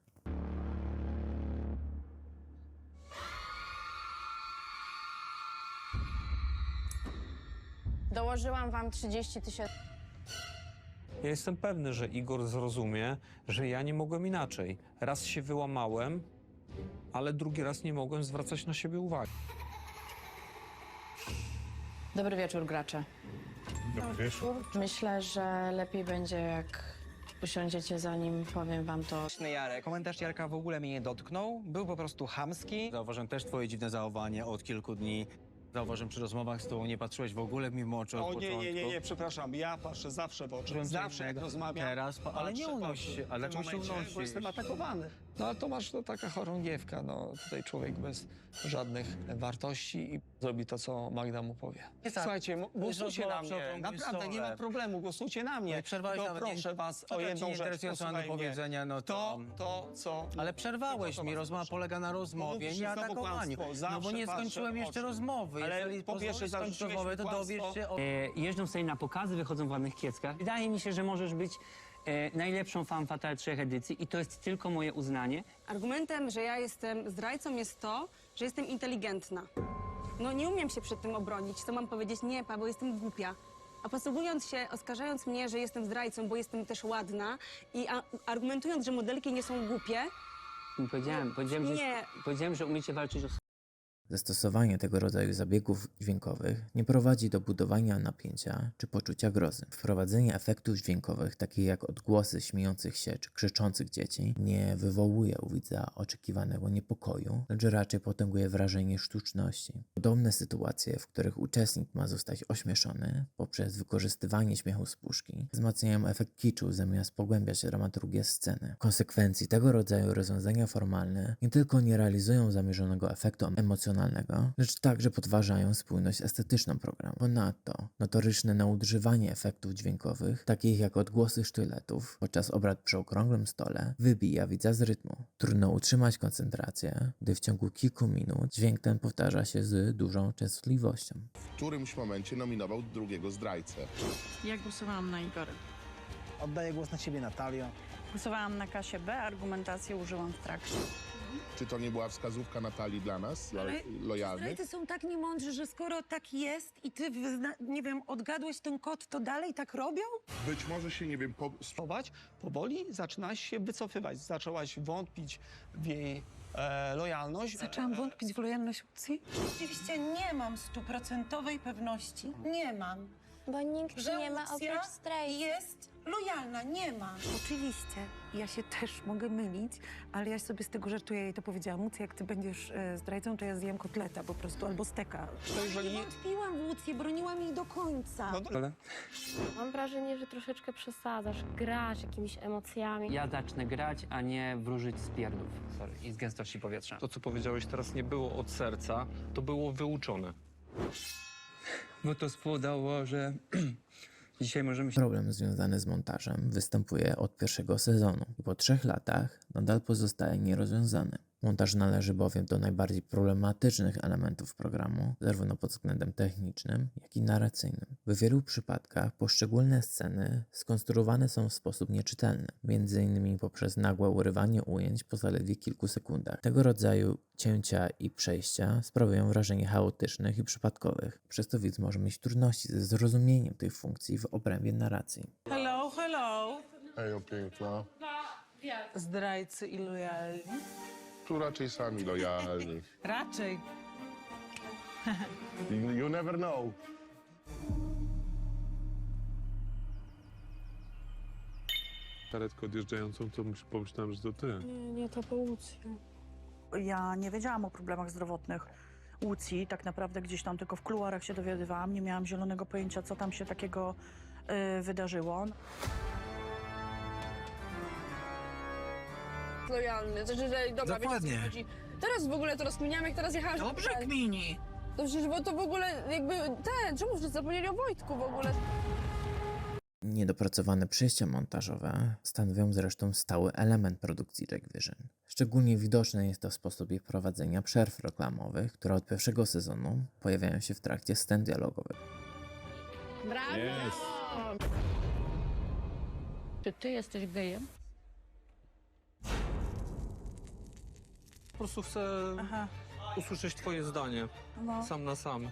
Dołożyłam wam 30 000. Ja jestem pewny, że Igor zrozumie, że ja nie mogłem inaczej. Raz się wyłamałem, ale drugi raz nie mogłem zwracać na siebie uwagi. Dobry wieczór, gracze. Dobry wieczór. Myślę, że lepiej będzie, jak usiądziecie, zanim powiem wam to. Jarek. Komentarz Jarka w ogóle mnie nie dotknął. Był po prostu chamski. Zauważyłem też twoje dziwne zachowanie od kilku dni. Zauważyłem przy rozmowach z tobą, nie patrzyłeś w ogóle mimo oczu od O początku. nie, przepraszam, ja patrzę zawsze w oczy. Zawsze jak rozmawiam. Teraz, ale nie unoś się. Ale dlaczego się unosisz? Bo jestem atakowany. No ale Tomasz to taka chorągiewka, no tutaj człowiek bez żadnych wartości i zrobi to, co Magda mu powie. Słuchajcie, głosujcie na mnie. Naprawdę, nie ma problemu, głosujcie na mnie. Przerwałeś nawet proszę was o jedną rzecz. do powiedzenia, no to... co... Ale przerwałeś mi, rozmowa polega na rozmowie, nie atakowaniu. No bo nie skończyłem jeszcze rozmowy. Ale Jeżeli po pierwsze skończyć rozmowę, to dowiesz się o... Jeżdżą sobie na pokazy, wychodzą w ładnych kieckach. Wydaje mi się, że możesz być najlepszą femme fatale 3 edycji i to jest tylko moje uznanie. Argumentem, że ja jestem zdrajcą jest to, że jestem inteligentna. No nie umiem się przed tym obronić, to mam powiedzieć nie, bo jestem głupia. A posługując się, oskarżając mnie, że jestem zdrajcą, bo jestem też ładna i argumentując, że modelki nie są głupie... Powiedziałem, że umiecie walczyć o... Zastosowanie tego rodzaju zabiegów dźwiękowych nie prowadzi do budowania napięcia czy poczucia grozy. Wprowadzenie efektów dźwiękowych, takich jak odgłosy śmiejących się czy krzyczących dzieci, nie wywołuje u widza oczekiwanego niepokoju, lecz raczej potęguje wrażenie sztuczności. Podobne sytuacje, w których uczestnik ma zostać ośmieszony poprzez wykorzystywanie śmiechu z puszki, wzmacniają efekt kiczu zamiast pogłębiać dramaturgię sceny. W konsekwencji tego rodzaju rozwiązania formalne nie tylko nie realizują zamierzonego efektu emocjonalnego, lecz także podważają spójność estetyczną programu. Ponadto notoryczne nadużywanie efektów dźwiękowych, takich jak odgłosy sztyletów podczas obrad przy okrągłym stole, wybija widza z rytmu. Trudno utrzymać koncentrację, gdy w ciągu kilku minut dźwięk ten powtarza się z dużą częstotliwością. W którymś momencie nominował drugiego zdrajcę. Ja głosowałam na Igora. Oddaję głos na ciebie, Natalio. Głosowałam na Kasię B, argumentację użyłam w trakcie. Czy to nie była wskazówka Natalii dla nas, lojalnych? Zdrajcy są tak niemądrzy, że skoro tak jest i ty, nie wiem, odgadłeś ten kod, to dalej tak robią? Być może się, nie wiem, Powoli zaczynałaś się wycofywać. Zaczęłaś wątpić w jej lojalność. Zaczęłam wątpić w lojalność Łucji? Oczywiście nie mam 100% pewności. Nie mam. Bo nikt Że nie ma Łucja oprócz zdrajcy. jest lojalna, nie ma. Oczywiście, ja się też mogę mylić, ale ja sobie z tego żartuję i to powiedziałam. Łucja, jak ty będziesz zdrajcą, to ja zjem kotleta po prostu, albo steka. To jeżeli... Nie wątpiłam w Łucję, broniłam jej do końca. Mam wrażenie, że troszeczkę przesadzasz, grasz jakimiś emocjami. Ja zacznę grać, a nie wróżyć z pierdów. Sorry, i z gęstości powietrza. To, co powiedziałeś teraz, nie było od serca, to było wyuczone. Bo to spowodowało, że dzisiaj możemy się... Problem związany z montażem występuje od pierwszego sezonu i po 3 latach nadal pozostaje nierozwiązany. Montaż należy bowiem do najbardziej problematycznych elementów programu, zarówno pod względem technicznym, jak i narracyjnym. W wielu przypadkach poszczególne sceny skonstruowane są w sposób nieczytelny, m.in. poprzez nagłe urywanie ujęć po zaledwie kilku sekundach. Tego rodzaju cięcia i przejścia sprawiają wrażenie chaotycznych i przypadkowych, przez co widz może mieć trudności ze zrozumieniem tych funkcji w obrębie narracji. Hello, hello. Hej, piękna. Zdrajcy i lojalni? Tu raczej sami lojalni. Raczej. You never know. Karetkę odjeżdżającą, to pomyślałem, że to ty. Nie, to był Łucja. Ja nie wiedziałam o problemach zdrowotnych Łucji, tak naprawdę gdzieś tam tylko w kuluarach się dowiadywałam, nie miałam zielonego pojęcia, co tam się takiego wydarzyło. Lojalny, to że dobra, wiecie, o co chodzi. Teraz w ogóle to rozkminiam, jak teraz jechałam. Dobrze kmini. To przecież, bo to w ogóle jakby czemu wszyscy zapomnieli o Wojtku w ogóle? Niedopracowane przejścia montażowe stanowią zresztą stały element produkcji Jack Vision. Szczególnie widoczne jest to w sposobie prowadzenia przerw reklamowych, które od pierwszego sezonu pojawiają się w trakcie scen dialogowych. Brawo! Yes. Czy ty jesteś gejem? Po prostu chcę usłyszeć twoje zdanie. No. Sam na sam.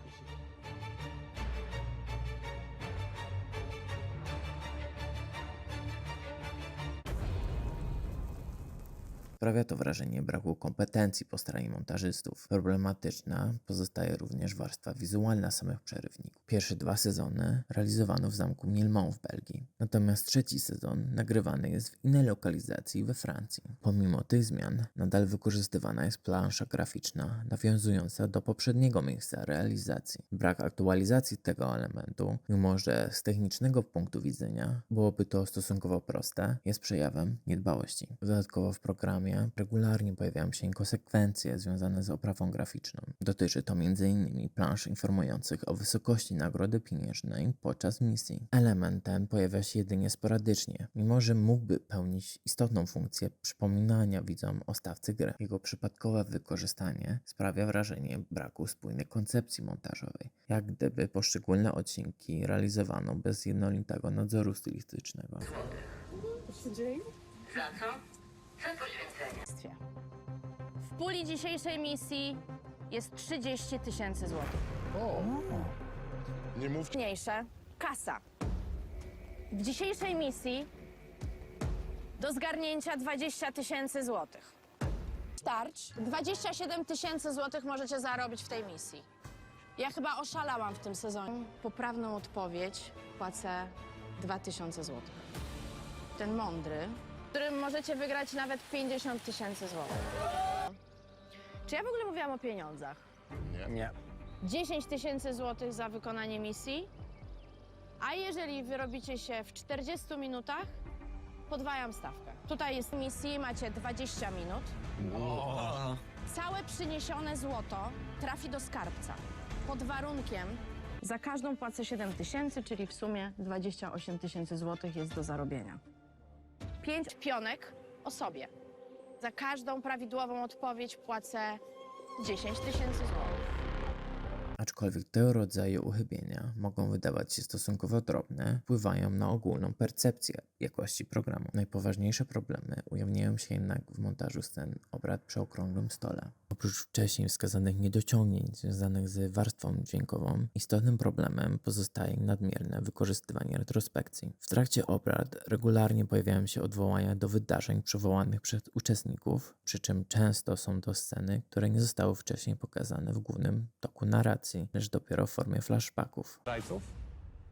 Sprawia to wrażenie braku kompetencji po stronie montażystów. Problematyczna pozostaje również warstwa wizualna samych przerywników. Pierwsze 2 sezony realizowano w zamku Milmont w Belgii, natomiast trzeci sezon nagrywany jest w innej lokalizacji we Francji. Pomimo tych zmian nadal wykorzystywana jest plansza graficzna nawiązująca do poprzedniego miejsca realizacji. Brak aktualizacji tego elementu, mimo że z technicznego punktu widzenia byłoby to stosunkowo proste, jest przejawem niedbałości. Dodatkowo w programie regularnie pojawiają się inkonsekwencje związane z oprawą graficzną. Dotyczy to m.in. plansz informujących o wysokości nagrody pieniężnej podczas misji. Element ten pojawia się jedynie sporadycznie, mimo że mógłby pełnić istotną funkcję przypominania widzom o stawce gry. Jego przypadkowe wykorzystanie sprawia wrażenie braku spójnej koncepcji montażowej, jak gdyby poszczególne odcinki realizowano bez jednolitego nadzoru stylistycznego. W puli dzisiejszej misji jest 30 000 złotych. Nie mówcie. Mniejsze. Kasa. W dzisiejszej misji do zgarnięcia 20 000 złotych. Starcz. 27 000 złotych możecie zarobić w tej misji. Ja chyba oszalałam w tym sezonie. Poprawną odpowiedź płacę 2000 złotych. Ten mądry, którym możecie wygrać nawet 50 000 złotych. Czy ja w ogóle mówiłam o pieniądzach? Nie. 10 000 złotych za wykonanie misji, a jeżeli wyrobicie się w 40 minutach, podwajam stawkę. Tutaj jest misji, macie 20 minut. Całe przyniesione złoto trafi do skarbca. Pod warunkiem, za każdą płacę 7 000, czyli w sumie 28 000 złotych jest do zarobienia. 5 pionek osobie. Za każdą prawidłową odpowiedź płacę 10 000 złotych. Aczkolwiek tego rodzaju uchybienia mogą wydawać się stosunkowo drobne, wpływają na ogólną percepcję jakości programu. Najpoważniejsze problemy ujawniają się jednak w montażu scen obrad przy okrągłym stole. Oprócz wcześniej wskazanych niedociągnięć związanych z warstwą dźwiękową, istotnym problemem pozostaje nadmierne wykorzystywanie retrospekcji. W trakcie obrad regularnie pojawiają się odwołania do wydarzeń przywołanych przez uczestników, przy czym często są to sceny, które nie zostały wcześniej pokazane w głównym toku narracji, lecz dopiero w formie flashbacków.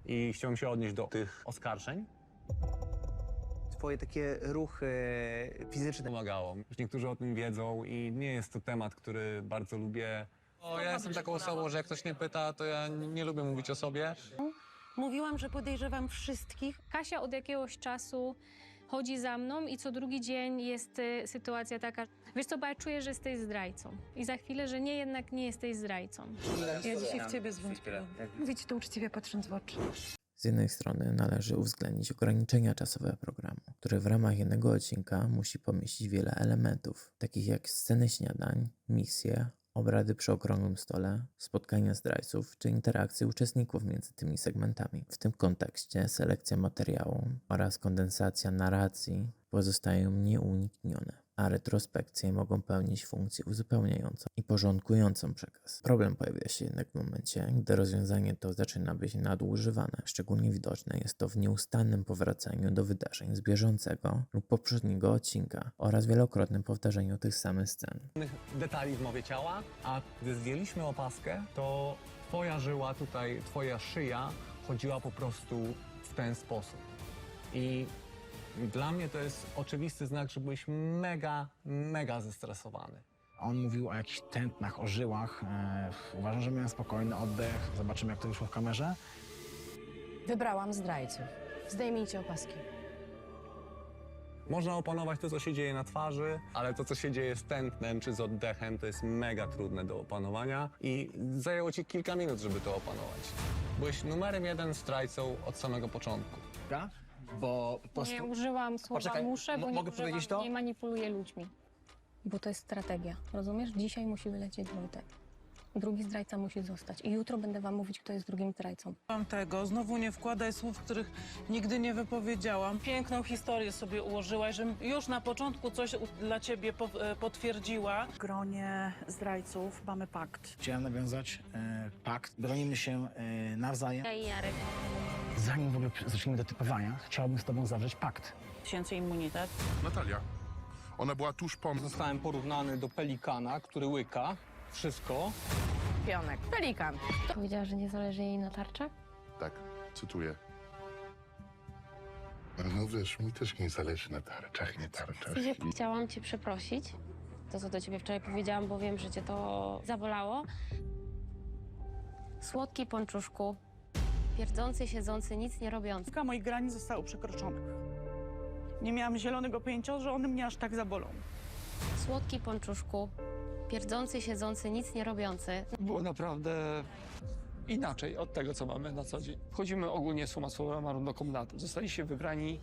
I chciałem się odnieść do tych oskarżeń. Twoje takie ruchy fizyczne Pomagało. Niektórzy o tym wiedzą i nie jest to temat, który bardzo lubię. Ja jestem taką osobą, że jak ktoś mnie pyta, to ja nie lubię mówić o sobie. Mówiłam, że podejrzewam wszystkich. Kasia od jakiegoś czasu chodzi za mną i co drugi dzień jest sytuacja taka, wiesz co, bo ja czuję, że jesteś zdrajcą. I za chwilę, że jednak nie jesteś zdrajcą. Ja dzisiaj w ciebie zwątpiłam. Mówię ci to uczciwie, patrząc w oczy. Z jednej strony należy uwzględnić ograniczenia czasowe programu, który w ramach jednego odcinka musi pomieścić wiele elementów, takich jak sceny śniadań, misje, obrady przy okrągłym stole, spotkania zdrajców czy interakcje uczestników między tymi segmentami. W tym kontekście selekcja materiału oraz kondensacja narracji pozostają nieuniknione, a retrospekcje mogą pełnić funkcję uzupełniającą i porządkującą przekaz. Problem pojawia się jednak w momencie, gdy rozwiązanie to zaczyna być nadużywane. Szczególnie widoczne jest to w nieustannym powracaniu do wydarzeń z bieżącego lub poprzedniego odcinka oraz wielokrotnym powtarzaniu tych samych scen. Detali w mowie ciała, a gdy zdjęliśmy opaskę, to twoja żyła tutaj, twoja szyja chodziła po prostu w ten sposób. I dla mnie to jest oczywisty znak, że byłeś mega zestresowany. On mówił o jakichś tętnach, o żyłach. Uważam, że miałem spokojny oddech. Zobaczymy, jak to wyszło w kamerze. Wybrałam zdrajców. Zdejmijcie opaski. Można opanować to, co się dzieje na twarzy, ale to, co się dzieje z tętnem czy z oddechem, to jest mega trudne do opanowania i zajęło ci kilka minut, żeby to opanować. Byłeś numerem 1 zdrajcą od samego początku. Ja? Bo po prostu... Nie użyłam słowa Poczekaj, muszę, bo mogę powiedzieć to? nie manipuluję ludźmi. Bo to jest strategia, rozumiesz? Dzisiaj musi wylecieć Wojtek. Drugi zdrajca musi zostać. I jutro będę wam mówić, kto jest drugim zdrajcą. Mam tego, znowu nie wkładaj słów, których nigdy nie wypowiedziałam. Piękną historię sobie ułożyłaś, że już na początku coś dla ciebie potwierdziła. W gronie zdrajców mamy pakt. Chciałem nawiązać pakt. Bronimy się nawzajem. Ja i Jarek. Zanim w ogóle zaczniemy do typowania, chciałbym z tobą zawrzeć pakt. Tysięcy immunitet. Natalia, ona była tuż po... Zostałem porównany do pelikana, który łyka wszystko. Pionek. Pelikan. Powiedziała, że nie zależy jej na tarczach? Tak, cytuję. No wiesz, mi też nie zależy na tarczach, nie tarczach. Chciałam cię przeprosić. To, co do ciebie wczoraj powiedziałam, bo wiem, że cię to zabolało. Słodki ponczuszku, pierdzący, siedzący, nic nie robiący. Moich granic zostało przekroczonych. Nie miałam zielonego pojęcia, że one mnie aż tak zabolą. Słodki ponczuszku, pierdzący, siedzący, nic nie robiący. Było naprawdę inaczej od tego, co mamy na co dzień. Wchodzimy ogólnie summa summarum do komnatu. Zostaliście wybrani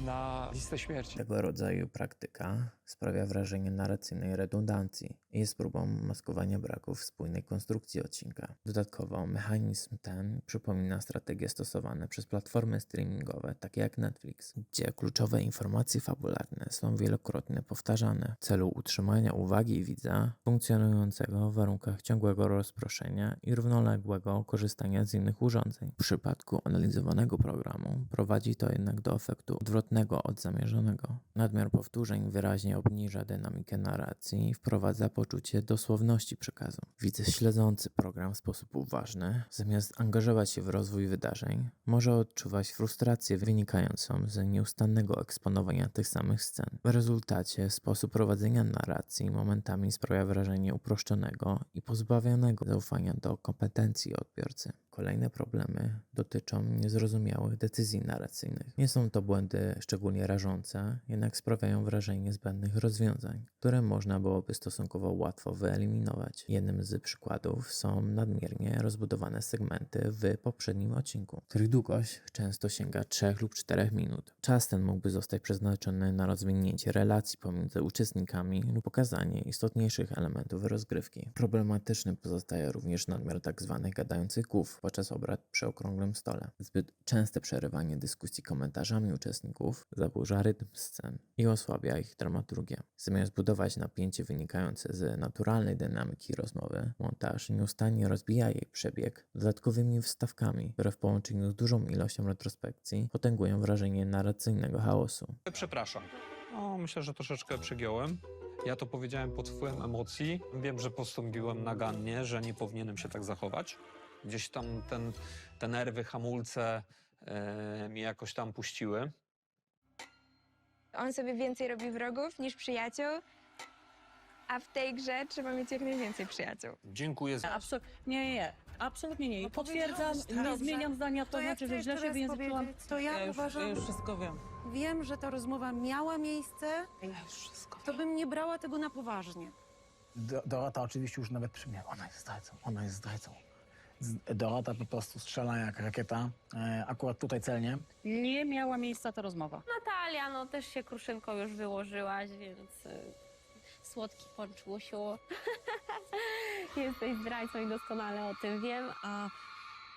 na listę śmierci. Tego rodzaju praktyka sprawia wrażenie narracyjnej redundancji i jest próbą maskowania braków w spójnej konstrukcji odcinka. Dodatkowo mechanizm ten przypomina strategie stosowane przez platformy streamingowe takie jak Netflix, gdzie kluczowe informacje fabularne są wielokrotnie powtarzane w celu utrzymania uwagi widza funkcjonującego w warunkach ciągłego rozproszenia i równoległego korzystania z innych urządzeń. W przypadku analizowanego programu prowadzi to jednak do efektu odwrotnego od zamierzonego. Nadmiar powtórzeń wyraźnie obniża dynamikę narracji i wprowadza poczucie dosłowności przekazu. Widz śledzący program w sposób uważny, zamiast angażować się w rozwój wydarzeń, może odczuwać frustrację wynikającą z nieustannego eksponowania tych samych scen. W rezultacie sposób prowadzenia narracji momentami sprawia wrażenie uproszczonego i pozbawionego zaufania do kompetencji odbiorcy. Kolejne problemy dotyczą niezrozumiałych decyzji narracyjnych. Nie są to błędy szczególnie rażące, jednak sprawiają wrażenie niezbędnych rozwiązań, które można byłoby stosunkowo łatwo wyeliminować. Jednym z przykładów są nadmiernie rozbudowane segmenty w poprzednim odcinku, których długość często sięga 3 lub 4 minut. Czas ten mógłby zostać przeznaczony na rozwinięcie relacji pomiędzy uczestnikami lub pokazanie istotniejszych elementów rozgrywki. Problematyczny pozostaje również nadmiar tzw. gadających głów podczas obrad przy okrągłym stole. Zbyt częste przerywanie dyskusji komentarzami uczestników zaburza rytm scen i osłabia ich dramaturgię. Zamiast budować napięcie wynikające z naturalnej dynamiki rozmowy, montaż nieustannie rozbija jej przebieg dodatkowymi wstawkami, które w połączeniu z dużą ilością retrospekcji potęgują wrażenie narracyjnego chaosu. Przepraszam. No, myślę, że troszeczkę przegiąłem. Ja to powiedziałem pod wpływem emocji. Wiem, że postąpiłem nagannie, że nie powinienem się tak zachować. Gdzieś tam te nerwy, hamulce mi jakoś tam puściły. On sobie więcej robi wrogów niż przyjaciół, a w tej grze trzeba mieć jak najwięcej przyjaciół. Dziękuję za... Nie. Absolutnie nie. Potwierdzam, nie zmieniam zdania, to znaczy, że źle się wyjęzyczyłam. To ja uważam, ja już wszystko wiem. Wiem, że ta rozmowa miała miejsce, Ja już wszystko to bym nie brała tego na poważnie. Dorota oczywiście już nawet przypomniała, ona jest zdrajcą. Dorota po prostu strzela jak rakieta, akurat tutaj celnie. Nie miała miejsca ta rozmowa. Natalia, no też się kruszynką już wyłożyłaś, więc słodki ponczusiu. Jesteś zdrajcą i doskonale o tym wiem. A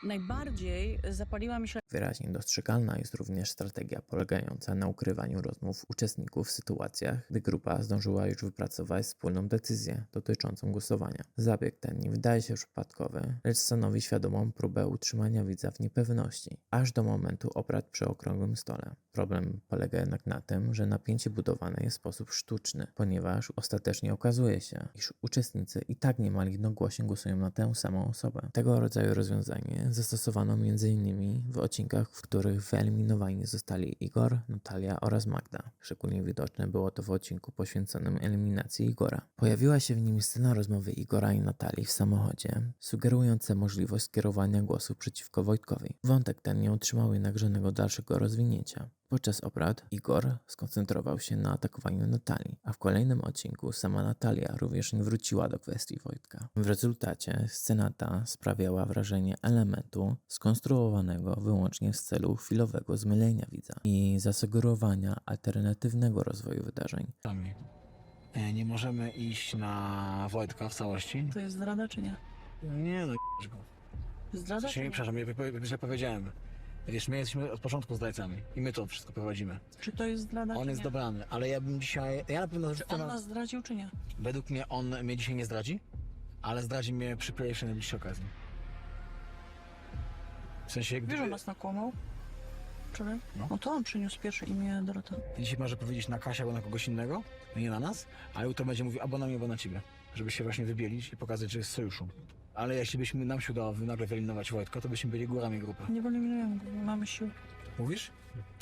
najbardziej zapaliła mi się Wyraźnie dostrzegalna jest również strategia polegająca na ukrywaniu rozmów uczestników w sytuacjach, gdy grupa zdążyła już wypracować wspólną decyzję dotyczącą głosowania. Zabieg ten nie wydaje się przypadkowy, lecz stanowi świadomą próbę utrzymania widza w niepewności, aż do momentu obrad przy okrągłym stole. Problem polega jednak na tym, że napięcie budowane jest w sposób sztuczny, ponieważ ostatecznie okazuje się, iż uczestnicy i tak niemal jednogłośnie głosują na tę samą osobę. Tego rodzaju rozwiązanie zastosowano m.in. w odcinkach, w których wyeliminowani zostali Igor, Natalia oraz Magda. Szczególnie widoczne było to w odcinku poświęconym eliminacji Igora. Pojawiła się w nim scena rozmowy Igora i Natalii w samochodzie, sugerująca możliwość skierowania głosu przeciwko Wojtkowi. Wątek ten nie otrzymał jednak żadnego dalszego rozwinięcia. Podczas obrad Igor skoncentrował się na atakowaniu Natalii, a w kolejnym odcinku sama Natalia również nie wróciła do kwestii Wojtka. W rezultacie scena ta sprawiała wrażenie elementu skonstruowanego wyłącznie w celu chwilowego zmylenia widza i zasugerowania alternatywnego rozwoju wydarzeń. Nie możemy iść na Wojtka w całości. To jest zdrada, czy nie? Nie no, go. Zdrada, czy nie? Przepraszam, ja powiedziałem. Wiesz, my jesteśmy od początku zdrajcami i my to wszystko prowadzimy. Czy to jest zdrada, On czy jest nie? dobrany, ale ja bym dzisiaj... Ja na pewno... Czy on nas zdradził, czy nie? Według mnie on mnie dzisiaj nie zdradzi, ale zdradzi mnie przy pierwszej najbliższej okazji. W sensie... Wiesz, że nas nakłamał? Wczoraj? No to on przyniósł pierwsze imię Dorota. Dzisiaj może powiedzieć na Kasię albo na kogoś innego, nie na nas, a jutro będzie mówił albo na mnie, albo na ciebie. Żeby się właśnie wybielić i pokazać, że jest w sojuszu. Ale jeśli byśmy nam się udało nagle wyeliminować Wojtka, to byśmy byli górami grupy. Nie eliminujemy go, nie mamy sił. Mówisz?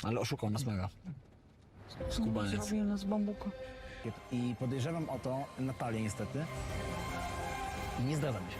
Ale oszukał nas mega. Skubaniec. Zrobił nas bambuka. I podejrzewam o to Natalię niestety. I nie zdradzam się.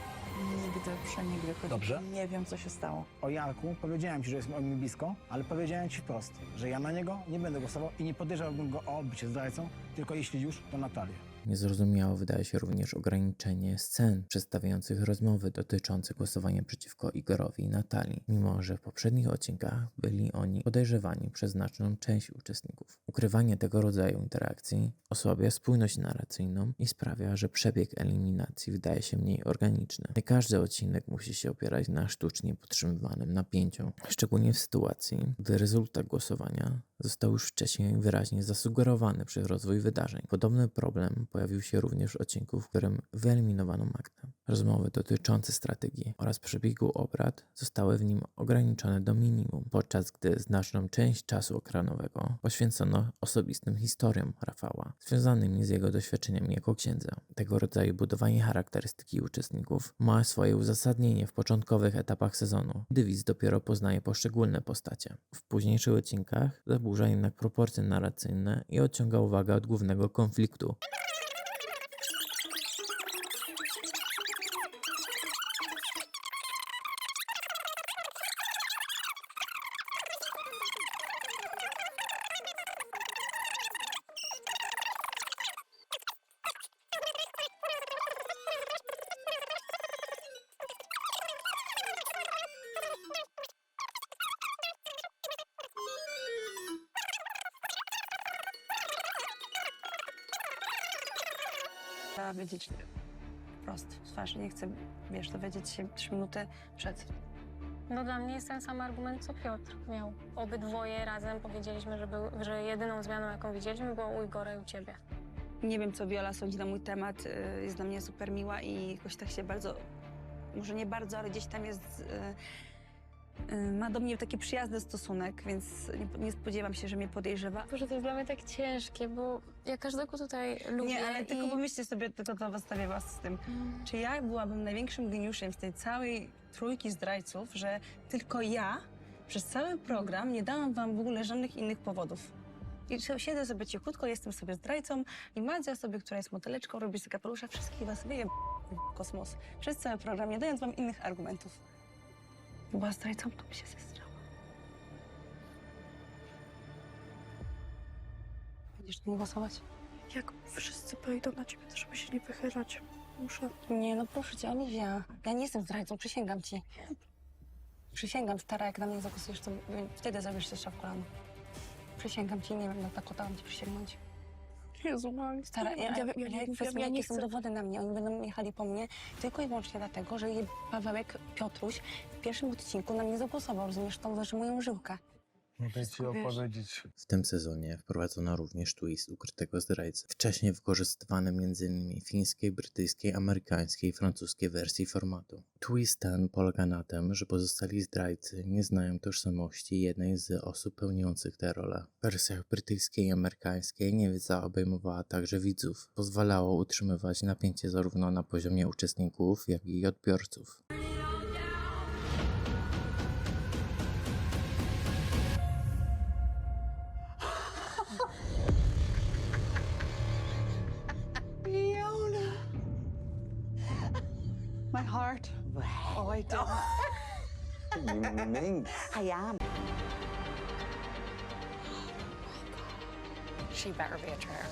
Nigdy, przenigdy. Dobrze. Nie wiem, co się stało. O Jarku powiedziałem ci, że jest mi blisko, ale powiedziałem ci wprost, że ja na niego nie będę głosował i nie podejrzewałbym go o bycie zdrajcą, tylko jeśli już, to Natalię. Niezrozumiałe wydaje się również ograniczenie scen przedstawiających rozmowy dotyczące głosowania przeciwko Igorowi i Natalii, mimo że w poprzednich odcinkach byli oni podejrzewani przez znaczną część uczestników. Ukrywanie tego rodzaju interakcji osłabia spójność narracyjną i sprawia, że przebieg eliminacji wydaje się mniej organiczny. Nie każdy odcinek musi się opierać na sztucznie podtrzymywanym napięciu, szczególnie w sytuacji, gdy rezultat głosowania został już wcześniej wyraźnie zasugerowany przez rozwój wydarzeń. Podobny problem pojawił się również w odcinku, w którym wyeliminowano Magdę. Rozmowy dotyczące strategii oraz przebiegu obrad zostały w nim ograniczone do minimum, podczas gdy znaczną część czasu ekranowego poświęcono osobistym historiom Rafała, związanymi z jego doświadczeniami jako księdza. Tego rodzaju budowanie charakterystyki uczestników ma swoje uzasadnienie w początkowych etapach sezonu, gdy widz dopiero poznaje poszczególne postacie. W późniejszych odcinkach zaburza jednak proporcje narracyjne i odciąga uwagę od głównego konfliktu. Trzeba wiedzieć wprost, w twarz. Nie chcę, wiesz, dowiedzieć się 3 minuty przed. No dla mnie jest ten sam argument, co Piotr miał. Obydwoje razem powiedzieliśmy, że jedyną zmianą, jaką widzieliśmy, było u Igora i u ciebie. Nie wiem, co Viola sądzi na mój temat. Jest dla mnie super miła i jakoś tak się bardzo, może nie bardzo, ale gdzieś tam jest... Ma do mnie taki przyjazny stosunek, więc nie spodziewam się, że mnie podejrzewa. Boże, to jest dla mnie tak ciężkie, bo ja każdego tutaj lubię. Nie, ale tylko pomyślcie sobie, tylko to zostawię was z tym. Czy ja byłabym największym geniuszem z tej całej trójki zdrajców, że tylko ja przez cały program nie dałam wam w ogóle żadnych innych powodów. I siedzę sobie cichutko, jestem sobie zdrajcą i Madzia sobie, która jest modeleczką, robi sobie kapelusza, wszystkich was wyje w kosmos. Przez cały program, nie dając wam innych argumentów. Była zdrajcą, to by się zestrała. Będziesz tam głosować? Jak wszyscy pójdą na ciebie, to żeby się nie wychylać. Muszę... Nie, no proszę cię, Oliwia. Ja nie jestem zdrajcą, przysięgam ci. Przysięgam, stara, jak na mnie zagłosujesz, to wtedy zabierz się strzał w kolano. Przysięgam ci, nie wiem, na takotałam ci przysięgnąć. Jezu, mam. Stara, jakie są dowody na mnie? Oni będą jechali po mnie tylko i wyłącznie dlatego, że Pawełek Piotruś w pierwszym odcinku na mnie zagłosował, rozumiesz, to waży moją żyłkę. Mogę ci opowiedzieć. W tym sezonie wprowadzono również twist ukrytego zdrajcy. Wcześniej wykorzystywany m.in. fińskiej, brytyjskiej, amerykańskiej i francuskiej wersji formatu. Twist ten polega na tym, że pozostali zdrajcy nie znają tożsamości jednej z osób pełniących tę rolę. W wersjach brytyjskiej i amerykańskiej niewiedza obejmowała także widzów. Pozwalało utrzymywać napięcie zarówno na poziomie uczestników, jak i odbiorców. My heart. Oh, I did. You minx. I am. She better be a traitor.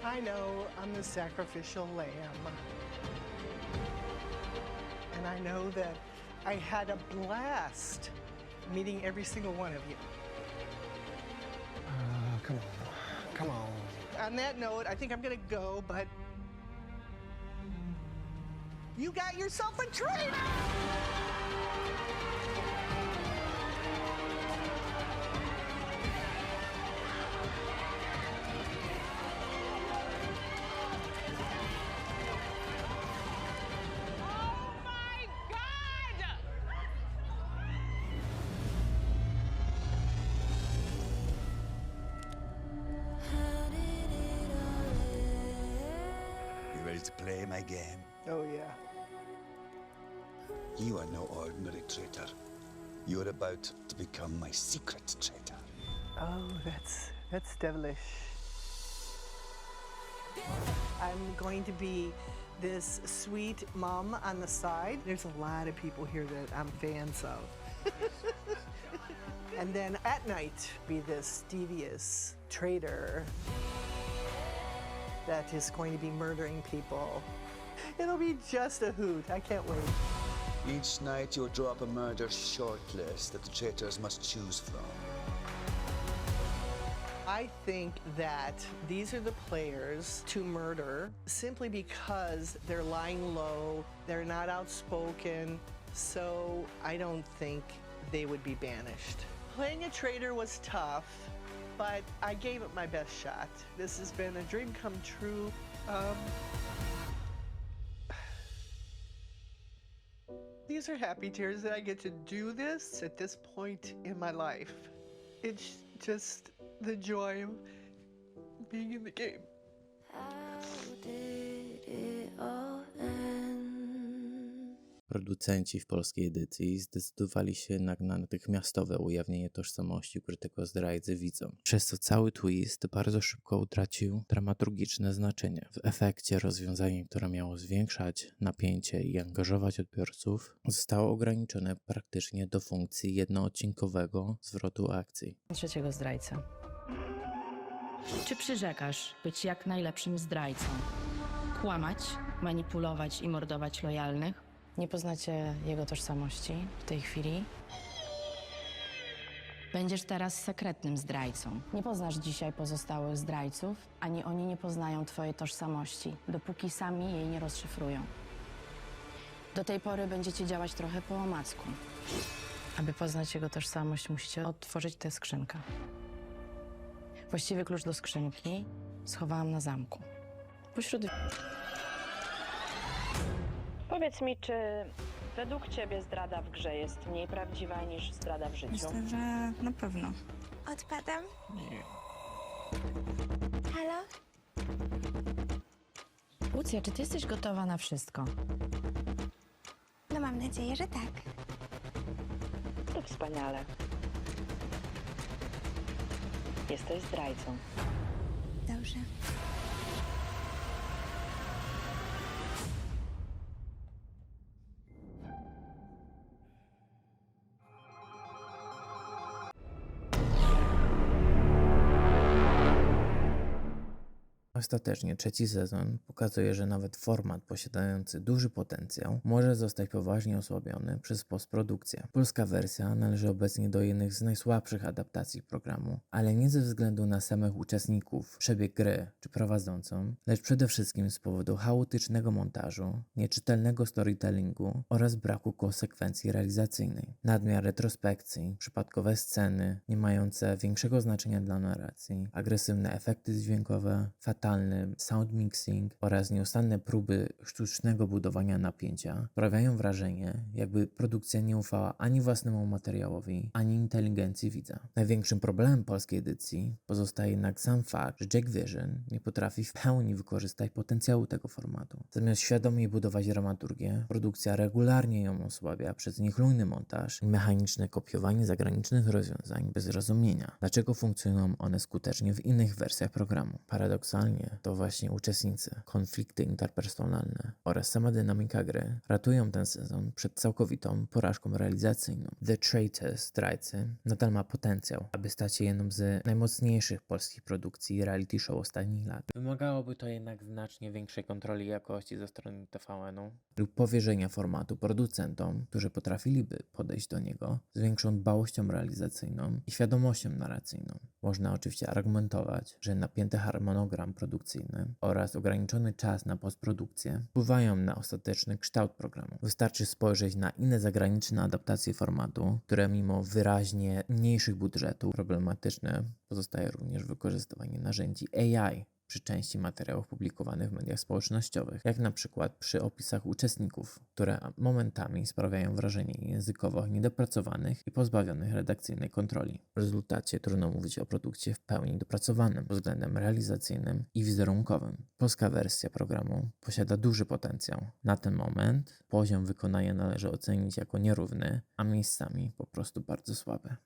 I know I'm the sacrificial lamb. And I know that I had a blast meeting every single one of you. Come on. Come on. On that note, I think I'm gonna go, but you got yourself a traitor! You ready to play my game? Oh, yeah. You are no ordinary traitor. You're about to become my secret traitor. Oh, that's devilish. I'm going to be this sweet mom on the side. There's a lot of people here that I'm fans of. And then at night, be this devious traitor that is going to be murdering people. It'll be just a hoot. I can't wait. Each night you'll draw up a murder shortlist that the traitors must choose from. I think that these are the players to murder simply because they're lying low, they're not outspoken, so I don't think they would be banished. Playing a traitor was tough, but I gave it my best shot. This has been a dream come true. These are happy tears that I get to do this at this point in my life. It's just the joy of being in the game. Producenci w polskiej edycji zdecydowali się jednak na natychmiastowe ujawnienie tożsamości ukrytego zdrajcy widzom, przez co cały twist bardzo szybko utracił dramaturgiczne znaczenie. W efekcie rozwiązanie, które miało zwiększać napięcie i angażować odbiorców, zostało ograniczone praktycznie do funkcji jednoodcinkowego zwrotu akcji. Trzeciego zdrajcę. Czy przyrzekasz być jak najlepszym zdrajcą? Kłamać, manipulować i mordować lojalnych? Nie poznacie jego tożsamości w tej chwili. Będziesz teraz sekretnym zdrajcą. Nie poznasz dzisiaj pozostałych zdrajców, ani oni nie poznają twojej tożsamości, dopóki sami jej nie rozszyfrują. Do tej pory będziecie działać trochę po omacku. Aby poznać jego tożsamość, musicie otworzyć tę skrzynkę. Właściwy klucz do skrzynki schowałam na zamku. Pośród... Powiedz mi, czy według ciebie zdrada w grze jest mniej prawdziwa niż zdrada w życiu? Myślę, że na pewno. Odpadam. Nie. Halo? Lucja, czy ty jesteś gotowa na wszystko? No mam nadzieję, że tak. To wspaniale. Jesteś zdrajcą. Dobrze. Ostatecznie trzeci sezon pokazuje, że nawet format posiadający duży potencjał może zostać poważnie osłabiony przez postprodukcję. Polska wersja należy obecnie do jednych z najsłabszych adaptacji programu, ale nie ze względu na samych uczestników, przebieg gry czy prowadzącą, lecz przede wszystkim z powodu chaotycznego montażu, nieczytelnego storytellingu oraz braku konsekwencji realizacyjnej. Nadmiar retrospekcji, przypadkowe sceny, nie mające większego znaczenia dla narracji, agresywne efekty dźwiękowe, fatalny sound mixing oraz nieustanne próby sztucznego budowania napięcia sprawiają wrażenie, jakby produkcja nie ufała ani własnemu materiałowi, ani inteligencji widza. Największym problemem polskiej edycji pozostaje jednak sam fakt, że Jack Vision nie potrafi w pełni wykorzystać potencjału tego formatu. Zamiast świadomie budować dramaturgię, produkcja regularnie ją osłabia przez niechlujny montaż i mechaniczne kopiowanie zagranicznych rozwiązań bez rozumienia, dlaczego funkcjonują one skutecznie w innych wersjach programu. Paradoksalnie to właśnie uczestnicy, konflikty interpersonalne oraz sama dynamika gry ratują ten sezon przed całkowitą porażką realizacyjną. The Traitors, Zdrajcy, nadal ma potencjał, aby stać się jedną z najmocniejszych polskich produkcji reality show ostatnich lat. Wymagałoby to jednak znacznie większej kontroli jakości ze strony TVN-u lub powierzenia formatu producentom, którzy potrafiliby podejść do niego z większą dbałością realizacyjną i świadomością narracyjną. Można oczywiście argumentować, że napięty harmonogram produkcyjny oraz ograniczony czas na postprodukcję wpływają na ostateczny kształt programu. Wystarczy spojrzeć na inne zagraniczne adaptacje formatu, które mimo wyraźnie mniejszych budżetów problematyczne pozostaje również wykorzystywanie narzędzi AI przy części materiałów publikowanych w mediach społecznościowych, jak na przykład przy opisach uczestników, które momentami sprawiają wrażenie językowo niedopracowanych i pozbawionych redakcyjnej kontroli. W rezultacie trudno mówić o produkcie w pełni dopracowanym pod względem realizacyjnym i wizerunkowym. Polska wersja programu posiada duży potencjał. Na ten moment poziom wykonania należy ocenić jako nierówny, a miejscami po prostu bardzo słaby.